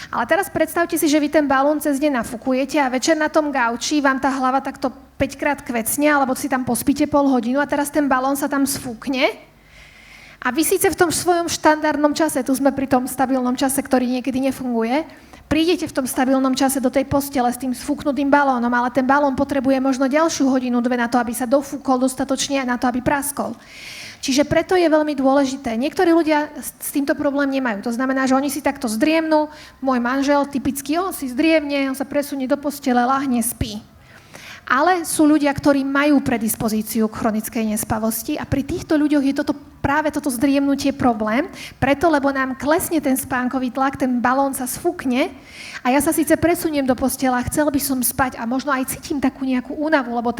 Ale teraz predstavte si, že vy ten balón cez deň nafúkujete a večer na tom gauči vám tá hlava takto 5-krát kvecne, alebo si tam pospíte pol hodinu a teraz ten balón sa tam sfúkne A vy síce v tom svojom štandardnom čase, tu sme pri tom stabilnom čase, ktorý niekedy nefunguje, prídete v tom stabilnom čase do tej postele s tým sfúknutým balónom, ale ten balón potrebuje možno ďalšiu hodinu, 2 na to, aby sa dofúkol dostatočne a na to, aby praskol. Čiže preto je veľmi dôležité. Niektorí ľudia s týmto problém nemajú. To znamená, že oni si takto zdriemnú. Môj manžel, typicky, on si zdriemne, on sa presunie do postele, ľahne, spí. Ale sú ľudia, ktorí majú predispozíciu k chronickej nespavosti a pri týchto ľuďoch je práve toto zdriemnutie problém, preto, lebo nám klesne ten spánkový tlak, ten balón sa sfúkne a ja sa síce presuniem do postela, chcel by som spať a možno aj cítim takú nejakú únavu, lebo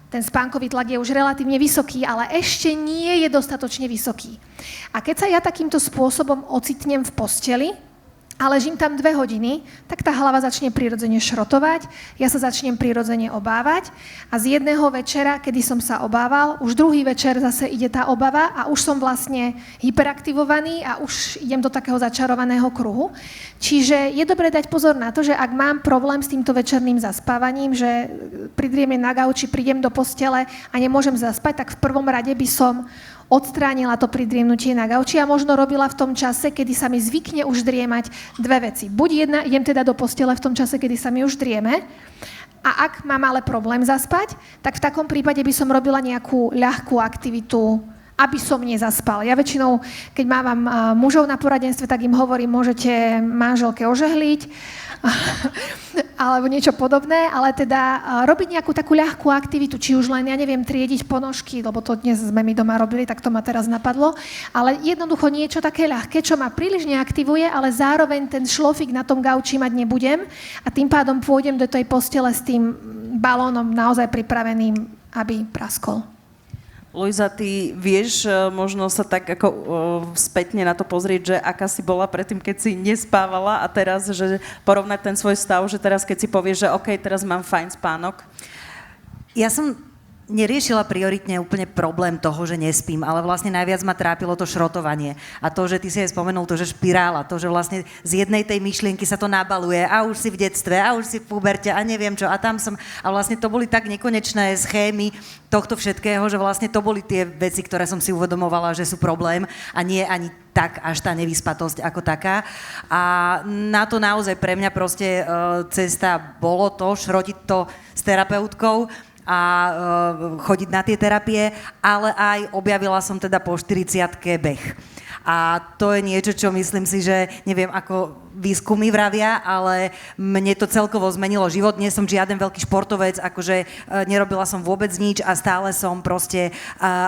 ten spánkový tlak je už relatívne vysoký, ale ešte nie je dostatočne vysoký. A keď sa ja takýmto spôsobom ocitnem v posteli, a ležím tam 2 hodiny, tak tá hlava začne prirodzene šrotovať, ja sa začnem prirodzene obávať a z jedného večera, kedy som sa obával, už druhý večer zase ide tá obava a už som vlastne hyperaktivovaný a už idem do takého začarovaného kruhu. Čiže je dobré dať pozor na to, že ak mám problém s týmto večerným zaspávaním, že pridriemem na gauči, prídem do postele a nemôžem zaspať, tak v prvom rade by som odstránila to pridriemnutie na gauči a možno robila v tom čase, kedy sa mi zvykne už driemať 2 veci. Buď jedna, idem teda do postele v tom čase, kedy sa mi už drieme, a ak mám ale problém zaspať, tak v takom prípade by som robila nejakú ľahkú aktivitu, aby som nezaspal. Ja väčšinou, keď mávam mužov na poradenstve, tak im hovorím, môžete manželke ožehliť, alebo niečo podobné, ale teda robiť nejakú takú ľahkú aktivitu, či už len, ja neviem, triediť ponožky, lebo to dnes sme my doma robili, tak to ma teraz napadlo, ale jednoducho niečo také ľahké, čo ma príliš neaktivuje, ale zároveň ten šlofík na tom gauči mať nebudem a tým pádom pôjdem do tej postele s tým balónom naozaj pripraveným, aby praskol. Lujza, ty vieš možno sa tak ako spätne na to pozrieť, že aká si bola predtým, keď si nespávala a teraz, že porovnať ten svoj stav, že teraz keď si povieš, že OK, teraz mám fajn spánok? Ja som neriešila prioritne úplne problém toho, že nespím, ale vlastne najviac ma trápilo to šrotovanie. A to, že ty si aj spomenul, to, že špirála, to, že vlastne z jednej tej myšlienky sa to nabaluje a už si v detstve, a už si v puberte a neviem čo, a tam som... A vlastne to boli tak nekonečné schémy tohto všetkého, že vlastne to boli tie veci, ktoré som si uvedomovala, že sú problém a nie ani tak až tá nevyspatosť ako taká. A na to naozaj pre mňa proste cesta bolo to, šrotiť to s terapeutkou a chodiť na tie terapie, ale aj objavila som teda po 40-ke beh. A to je niečo, čo myslím si, že neviem, ako výskumy vravia, ale mne to celkovo zmenilo život. Nie som žiaden veľký športovec, akože nerobila som vôbec nič a stále som proste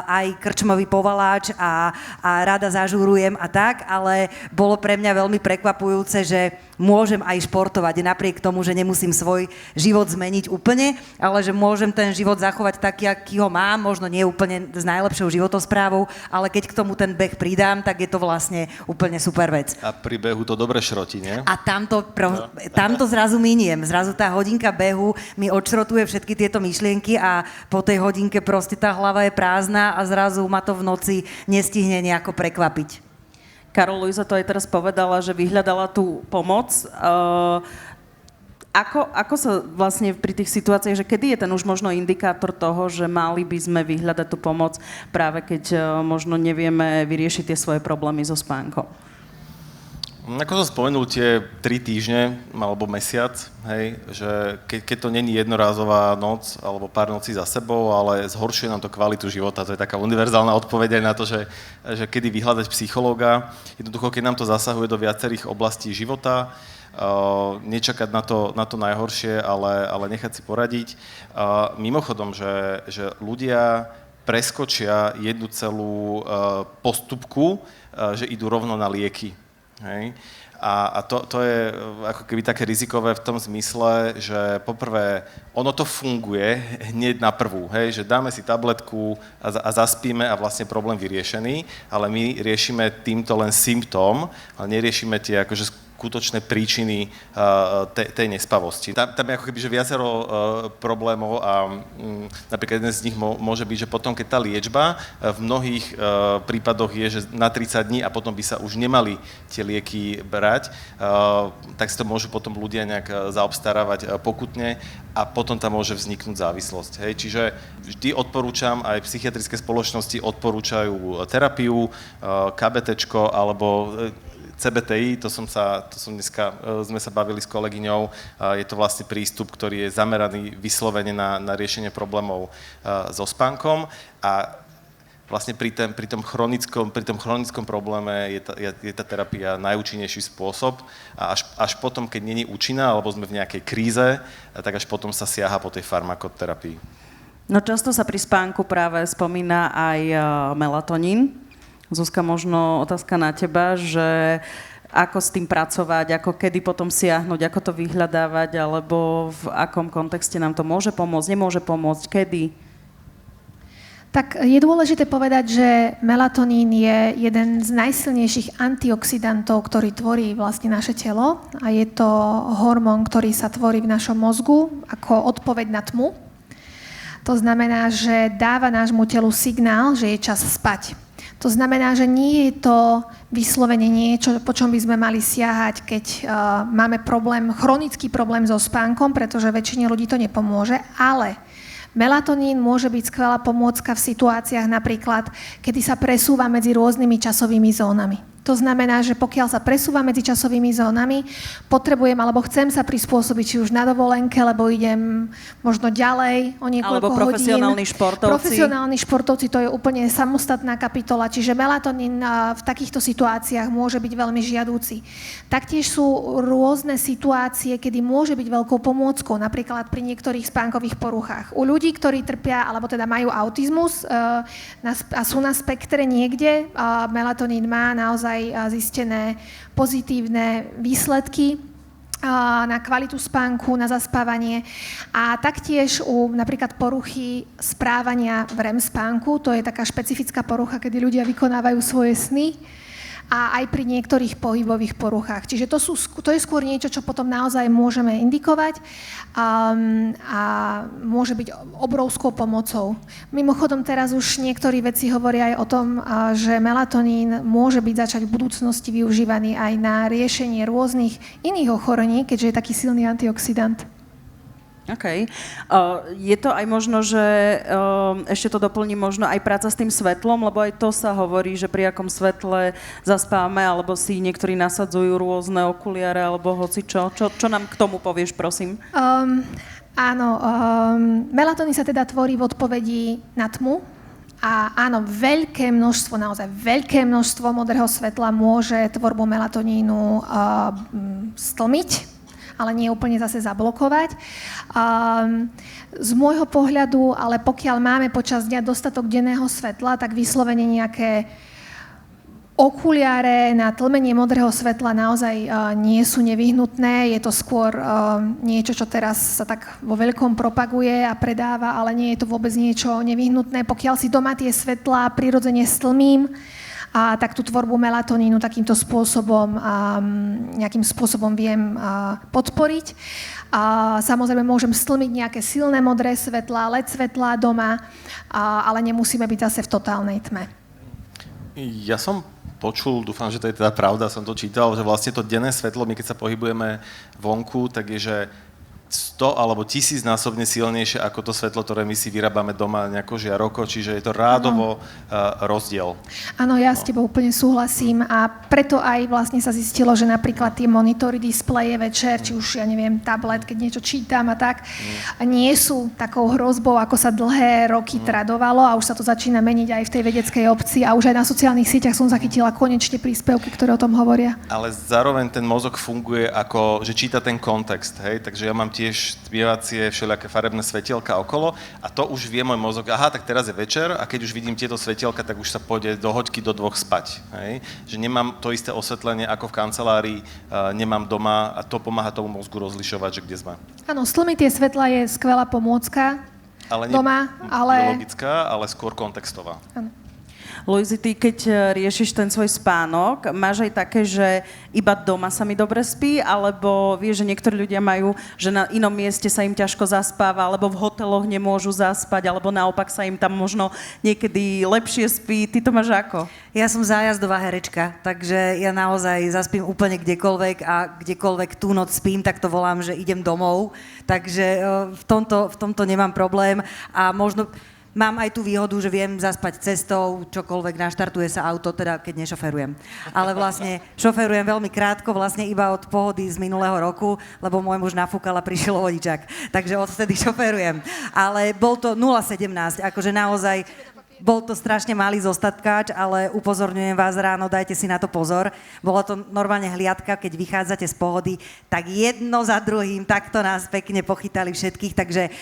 aj krčmový povaláč a rada zažúrujem a tak, ale bolo pre mňa veľmi prekvapujúce, že môžem aj športovať napriek tomu, že nemusím svoj život zmeniť úplne, ale že môžem ten život zachovať taký, aký ho mám, možno nie úplne s najlepšou životosprávou, ale keď k tomu ten beh pridám, tak je to vlastne úplne super vec. A pri behu to dobre šrotí, nie? A tamto zrazu miniem. Zrazu tá hodinka behu mi odšrotuje všetky tieto myšlienky a po tej hodinke proste tá hlava je prázdna a zrazu ma to v noci nestihne nejako prekvapiť. Karol, Lujza to aj teraz povedala, že vyhľadala tú pomoc. Ako sa vlastne pri tých situáciách, že kedy je ten už možno indikátor toho, že mali by sme vyhľadať tú pomoc práve keď možno nevieme vyriešiť tie svoje problémy so spánkom? Ako som spomenul, tie 3 týždne alebo mesiac, hej, že keď to není jednorázová noc alebo pár nocí za sebou, ale zhoršuje nám to kvalitu života, to je taká univerzálna odpoveď aj na to, že kedy vyhľadať psychológa. Jednoducho, keď nám to zasahuje do viacerých oblastí života, nečakať na to najhoršie, ale nechať si poradiť. Mimochodom, že ľudia preskočia jednu celú postupku, že idú rovno na lieky. Hej. A to je ako keby také rizikové v tom zmysle, že poprvé, ono to funguje hneď na prvú, hej, že dáme si tabletku a zaspíme a vlastne problém vyriešený, ale my riešime týmto len symptóm, ale neriešime tie akože skutočné príčiny tej nespavosti. Tam je ako keby, že viacero problémov a napríklad jeden z nich môže byť, že potom, keď tá liečba v mnohých prípadoch je, že na 30 dní a potom by sa už nemali tie lieky brať, tak si to môžu potom ľudia nejak zaobstarávať pokutne a potom tam môže vzniknúť závislosť. Hej? Čiže vždy odporúčam, aj psychiatrické spoločnosti odporúčajú terapiu, KBTčko alebo CBTI, sme sa bavili s kolegyňou, je to vlastne prístup, ktorý je zameraný vyslovene na riešenie problémov so spánkom a vlastne pri tom chronickom probléme je tá terapia najúčinnejší spôsob a až potom, keď nie je účinná, alebo sme v nejakej kríze, tak až potom sa siaha po tej farmakoterapii. No často sa pri spánku práve spomína aj melatonín. Zuzka, možno otázka na teba, že ako s tým pracovať, ako kedy potom siahnuť, ako to vyhľadávať, alebo v akom kontexte nám to môže pomôcť, nemôže pomôcť, kedy? Tak je dôležité povedať, že melatonín je jeden z najsilnejších antioxidantov, ktorý tvorí vlastne naše telo a je to hormón, ktorý sa tvorí v našom mozgu ako odpoveď na tmu. To znamená, že dáva nášmu telu signál, že je čas spať. To znamená, že nie je to vyslovene niečo, po čom by sme mali siahať, keď máme chronický problém so spánkom, pretože väčšine ľudí to nepomôže, ale melatonín môže byť skvelá pomôcka v situáciách napríklad, kedy sa presúva medzi rôznymi časovými zónami. To znamená, že pokiaľ sa presúva medzi časovými zónami, potrebujem alebo chcem sa prispôsobiť či už na dovolenke, lebo idem možno ďalej o niekoľko alebo profesionálni hodín. športovci. Profesionálni športovci, to je úplne samostatná kapitola, čiže melatonín v takýchto situáciách môže byť veľmi žiadúci. Taktiež sú rôzne situácie, kedy môže byť veľkou pomôckou, napríklad pri niektorých spánkových poruchách. U ľudí, ktorí trpia, alebo teda majú autizmus a sú na spektre niekde, melatonín má naozaj zistené pozitívne výsledky na kvalitu spánku, na zaspávanie a taktiež u napríklad poruchy správania v REM spánku, to je taká špecifická porucha, kedy ľudia vykonávajú svoje sny a aj pri niektorých pohybových poruchách. Čiže to je skôr niečo, čo potom naozaj môžeme indikovať a môže byť obrovskou pomocou. Mimochodom teraz už niektorí vedci hovoria aj o tom, že melatonín môže byť začať v budúcnosti využívaný aj na riešenie rôznych iných ochorení, keďže je taký silný antioxidant. OK. Je to aj možno, že ešte to doplní možno aj práca s tým svetlom, lebo aj to sa hovorí, že pri akom svetle zaspávame, alebo si niektorí nasadzujú rôzne okuliare, alebo hocičo. Čo nám k tomu povieš, prosím? Áno, melatonín sa teda tvorí v odpovedi na tmu. A áno, naozaj veľké množstvo modrého svetla môže tvorbu melatonínu stlmiť, ale nie úplne zase zablokovať. Z môjho pohľadu, ale pokiaľ máme počas dňa dostatok denného svetla, tak vyslovene nejaké okuliare na tlmenie modrého svetla naozaj nie sú nevyhnutné. Je to skôr niečo, čo teraz sa tak vo veľkom propaguje a predáva, ale nie je to vôbec niečo nevyhnutné. Pokiaľ si doma tie svetlá prirodzene stlmím, a tak tú tvorbu melatonínu takýmto spôsobom nejakým spôsobom viem podporiť. Samozrejme môžem stlmiť nejaké silné modré svetlá, LED svetlá doma, ale nemusíme byť zase v totálnej tme. Ja som počul, dúfam, že to je teda pravda, som to čítal, že vlastne to denné svetlo, my keď sa pohybujeme vonku, tak je, že 100 alebo 1000 násobne silnejšie ako to svetlo, ktoré my si vyrábame doma nejako žiaroko, čiže je to rádovo rozdiel. Áno, ja s tebou úplne súhlasím a preto aj vlastne sa zistilo, že napríklad tie monitory, displeje večer, či už, ja neviem, tablet, keď niečo čítam a tak, nie sú takou hrozbou, ako sa dlhé roky tradovalo a už sa to začína meniť aj v tej vedeckej obci a už aj na sociálnych sieťach som zachytila konečne príspevky, ktoré o tom hovoria. Ale zároveň ten mozog funguje ako, že číta ten kontext, hej, takže ja mám tiež stmievacie všelijaké farebné svetielka okolo a to už vie môj mozog, aha, tak teraz je večer a keď už vidím tieto svetielka, tak už sa pôjde do hoďky do 2 spať. Hej? Že nemám to isté osvetlenie ako v kancelárii, nemám doma a to pomáha tomu mozgu rozlišovať, že kde sme. Áno, stlmiť tie svetla je skvelá pomôcka ale doma, ale... biologická, ale skôr kontextová. Áno. Luizi, ty keď riešiš ten svoj spánok, máš aj také, že iba doma sa mi dobre spí, alebo vieš, že niektorí ľudia majú, že na inom mieste sa im ťažko zaspáva, alebo v hoteloch nemôžu zaspať, alebo naopak sa im tam možno niekedy lepšie spí. Ty to máš ako? Ja som zájazdová herečka, takže ja naozaj zaspím úplne kdekoľvek a kdekoľvek tú noc spím, tak to volám, že idem domov. Takže v tomto nemám problém a možno mám aj tú výhodu, že viem zaspať cestou, čokoľvek, naštartuje sa auto, teda keď nešoferujem. Ale vlastne šoferujem veľmi krátko, vlastne iba od pohody z minulého roku, lebo môj muž nafúkal a prišiel vodičák. Takže odtedy šoferujem. Ale bol to 0,17, akože naozaj bol to strašne malý zostatkáč, ale upozorňujem vás ráno, dajte si na to pozor. Bola to normálne hliadka, keď vychádzate z pohody, tak jedno za druhým, takto nás pekne pochytali všetkých, takže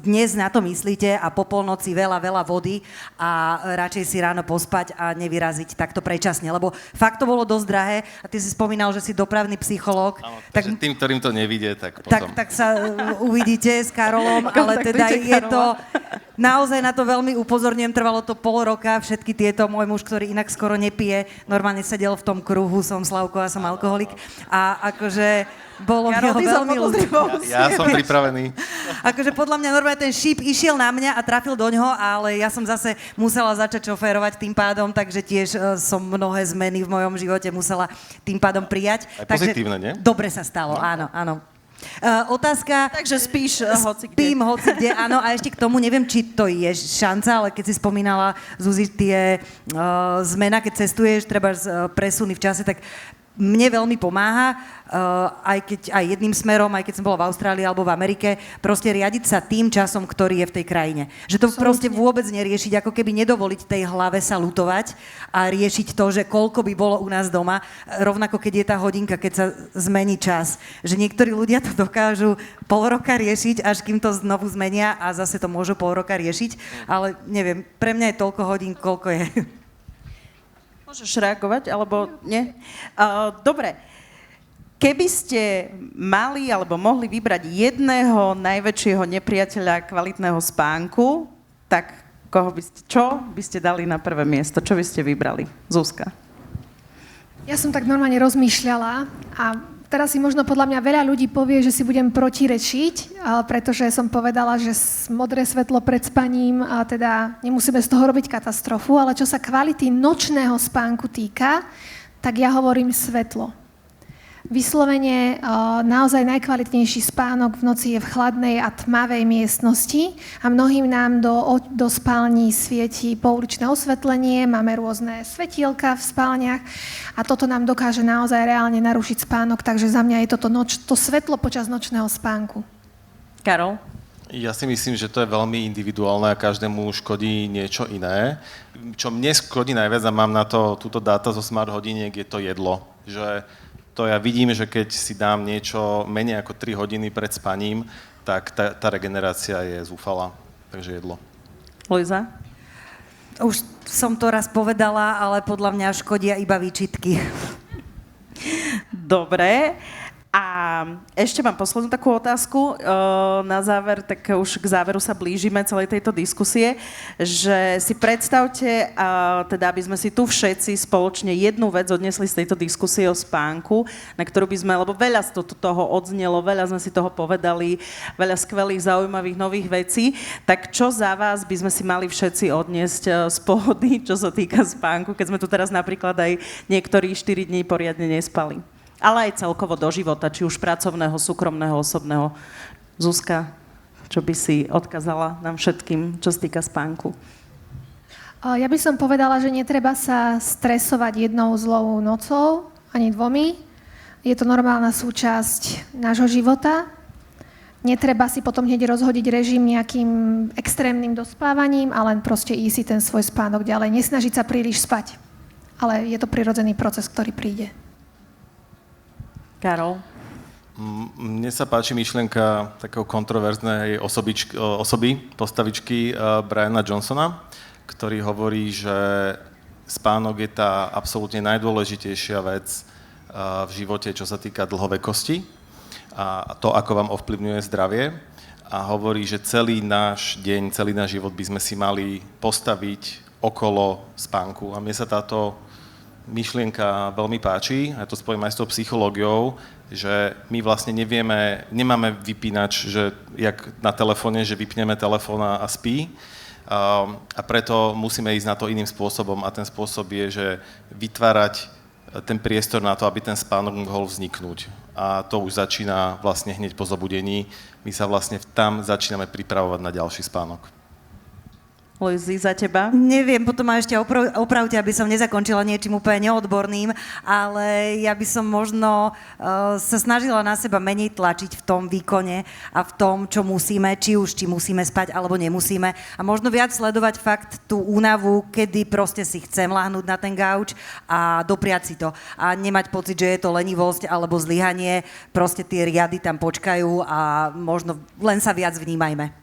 dnes na to myslíte a po polnoci veľa vody a radšej si ráno pospať a nevyraziť takto predčasne, lebo fakt to bolo dosť drahé a ty si spomínal, že si dopravný psychológ. Áno, takže tým, ktorým to nevidie, tak potom. Tak sa uvidíte s Karolom, ale teda je to... Naozaj na to veľmi upozorňujem, trvalo to pol roka, všetky tieto, môj muž, ktorý inak skoro nepije, normálne sedel v tom kruhu, som Slavko a som alkoholik a akože bolo mi ho veľmi ľúto. Ja som pripravený. Akože podľa mňa normálne ten šíp išiel na mňa a trafil do ňoho, ale ja som zase musela začať šoférovať tým pádom, takže tiež som mnohé zmeny v mojom živote musela tým pádom prijať. Aj pozitívne, nie? Dobre sa stalo, áno. Otázka... Takže spíš hocikde. Spím hocikde, áno. A ešte k tomu, neviem, či to je šanca, ale keď si spomínala, Zuzi, tie zmena, keď cestuješ, treba presuny v čase, tak mne veľmi pomáha, aj jedným smerom, aj keď som bola v Austrálii alebo v Amerike, proste riadiť sa tým časom, ktorý je v tej krajine. Že to proste vôbec neriešiť, ako keby nedovoliť tej hlave sa lutovať a riešiť to, že koľko by bolo u nás doma, rovnako keď je tá hodinka, keď sa zmení čas. Že niektorí ľudia to dokážu pol roka riešiť, až kým to znovu zmenia a zase to môžu pol roka riešiť, ale neviem, pre mňa je toľko hodín, koľko je. Môžeš reagovať, alebo nie? Dobre. Keby ste mali alebo mohli vybrať jedného najväčšieho nepriateľa kvalitného spánku, tak čo by ste dali na prvé miesto? Čo by ste vybrali? Zuzka. Ja som tak normálne rozmýšľala a teraz si možno podľa mňa veľa ľudí povie, že si budem protirečiť, pretože som povedala, že modré svetlo pred spaním a teda nemusíme z toho robiť katastrofu, ale čo sa kvality nočného spánku týka, tak ja hovorím svetlo. Vyslovene naozaj najkvalitnejší spánok v noci je v chladnej a tmavej miestnosti a mnohým nám do spální svieti pouličné osvetlenie, máme rôzne svetielka v spálniach a toto nám dokáže naozaj reálne narušiť spánok, takže za mňa je toto to svetlo počas nočného spánku. Karol? Ja si myslím, že to je veľmi individuálne a každému škodí niečo iné. Čo mne škodí najviac a mám na to túto dáta zo smart hodiniek, je to jedlo. Že to ja vidím, že keď si dám niečo menej ako 3 hodiny pred spaním, tak tá regenerácia je zúfalá. Takže jedlo. Luisa? Už som to raz povedala, ale podľa mňa škodia iba výčitky. Dobre. A ešte mám poslednú takú otázku na záver, tak už k záveru sa blížime celej tejto diskusie, že si predstavte, teda aby sme si tu všetci spoločne jednu vec odnesli z tejto diskusie o spánku, na ktorú by sme, lebo veľa z toho odznelo, veľa sme si toho povedali, veľa skvelých, zaujímavých, nových vecí, tak čo za vás by sme si mali všetci odniesť z pohody, čo sa týka spánku, keď sme tu teraz napríklad aj niektorí 4 dní poriadne nespali? Ale aj celkovo do života, či už pracovného, súkromného, osobného. Zuzka, čo by si odkazala nám všetkým, čo sa týka spánku? Ja by som povedala, že netreba sa stresovať jednou zlou nocou, ani 2. Je to normálna súčasť nášho života. Netreba si potom hneď rozhodiť režim nejakým extrémnym dospávaním, ale proste ísť si ten svoj spánok ďalej. Nesnažiť sa príliš spať. Ale je to prirodzený proces, ktorý príde. Karol? Mne sa páči myšlienka takého kontroverznej postavičky Briana Johnsona, ktorý hovorí, že spánok je tá absolútne najdôležitejšia vec v živote, čo sa týka dlhovekosti a to, ako vám ovplyvňuje zdravie. A hovorí, že celý náš deň, celý náš život by sme si mali postaviť okolo spánku. A mne sa táto myšlienka veľmi páči, a to spojím aj s tou psychológiou, že my vlastne nemáme vypínač, že jak na telefóne, že vypneme telefón a spí, a preto musíme ísť na to iným spôsobom a ten spôsob je, že vytvárať ten priestor na to, aby ten spánok mohol vzniknúť. A to už začína vlastne hneď po zobudení. My sa vlastne tam začíname pripravovať na ďalší spánok. Luizi, za teba? Neviem, potom ma ešte opravte, aby som nezakončila niečím úplne neodborným, ale ja by som možno sa snažila na seba menej tlačiť v tom výkone a v tom, čo musíme, či musíme spať, alebo nemusíme. A možno viac sledovať fakt tú únavu, kedy proste si chcem láhnuť na ten gauč a dopriať si to. A nemať pocit, že je to lenivosť alebo zlyhanie, proste tie riady tam počkajú a možno len sa viac vnímajme.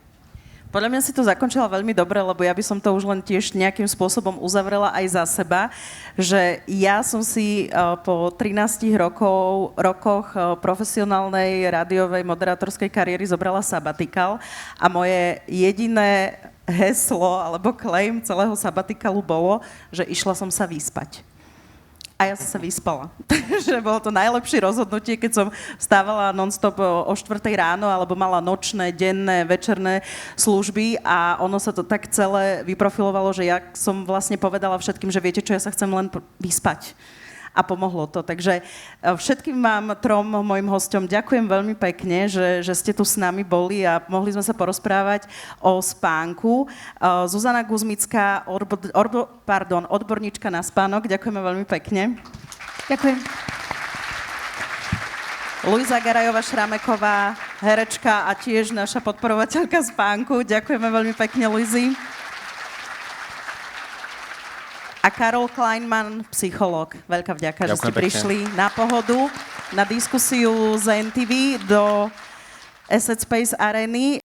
Podľa mňa si to zakončila veľmi dobre, lebo ja by som to už len tiež nejakým spôsobom uzavrela aj za seba, že ja som si po 13 rokoch profesionálnej rádiovej moderátorskej kariéry zobrala sabatikál a moje jediné heslo alebo claim celého sabatikalu bolo, že išla som sa vyspať. A ja som sa vyspala. Takže bolo to najlepšie rozhodnutie, keď som vstávala non-stop o 4 ráno, alebo mala nočné, denné, večerné služby a ono sa to tak celé vyprofilovalo, že ja som vlastne povedala všetkým, že viete čo, ja sa chcem len vyspať. A pomohlo to. Takže všetkým vám trom mojim hosťom ďakujem veľmi pekne, že ste tu s nami boli a mohli sme sa porozprávať o spánku. Zuzana Guzmická, odborníčka na spánok, ďakujeme veľmi pekne. Ďakujem. Luisa Garajová-Šrameková, herečka a tiež naša podporovateľka spánku. Ďakujeme veľmi pekne, Luizi. A Karol Kleinman, psychológ. Veľká vďaka, že ste prišli na Pohodu, na diskusiu z NTV do Asset Space Areny.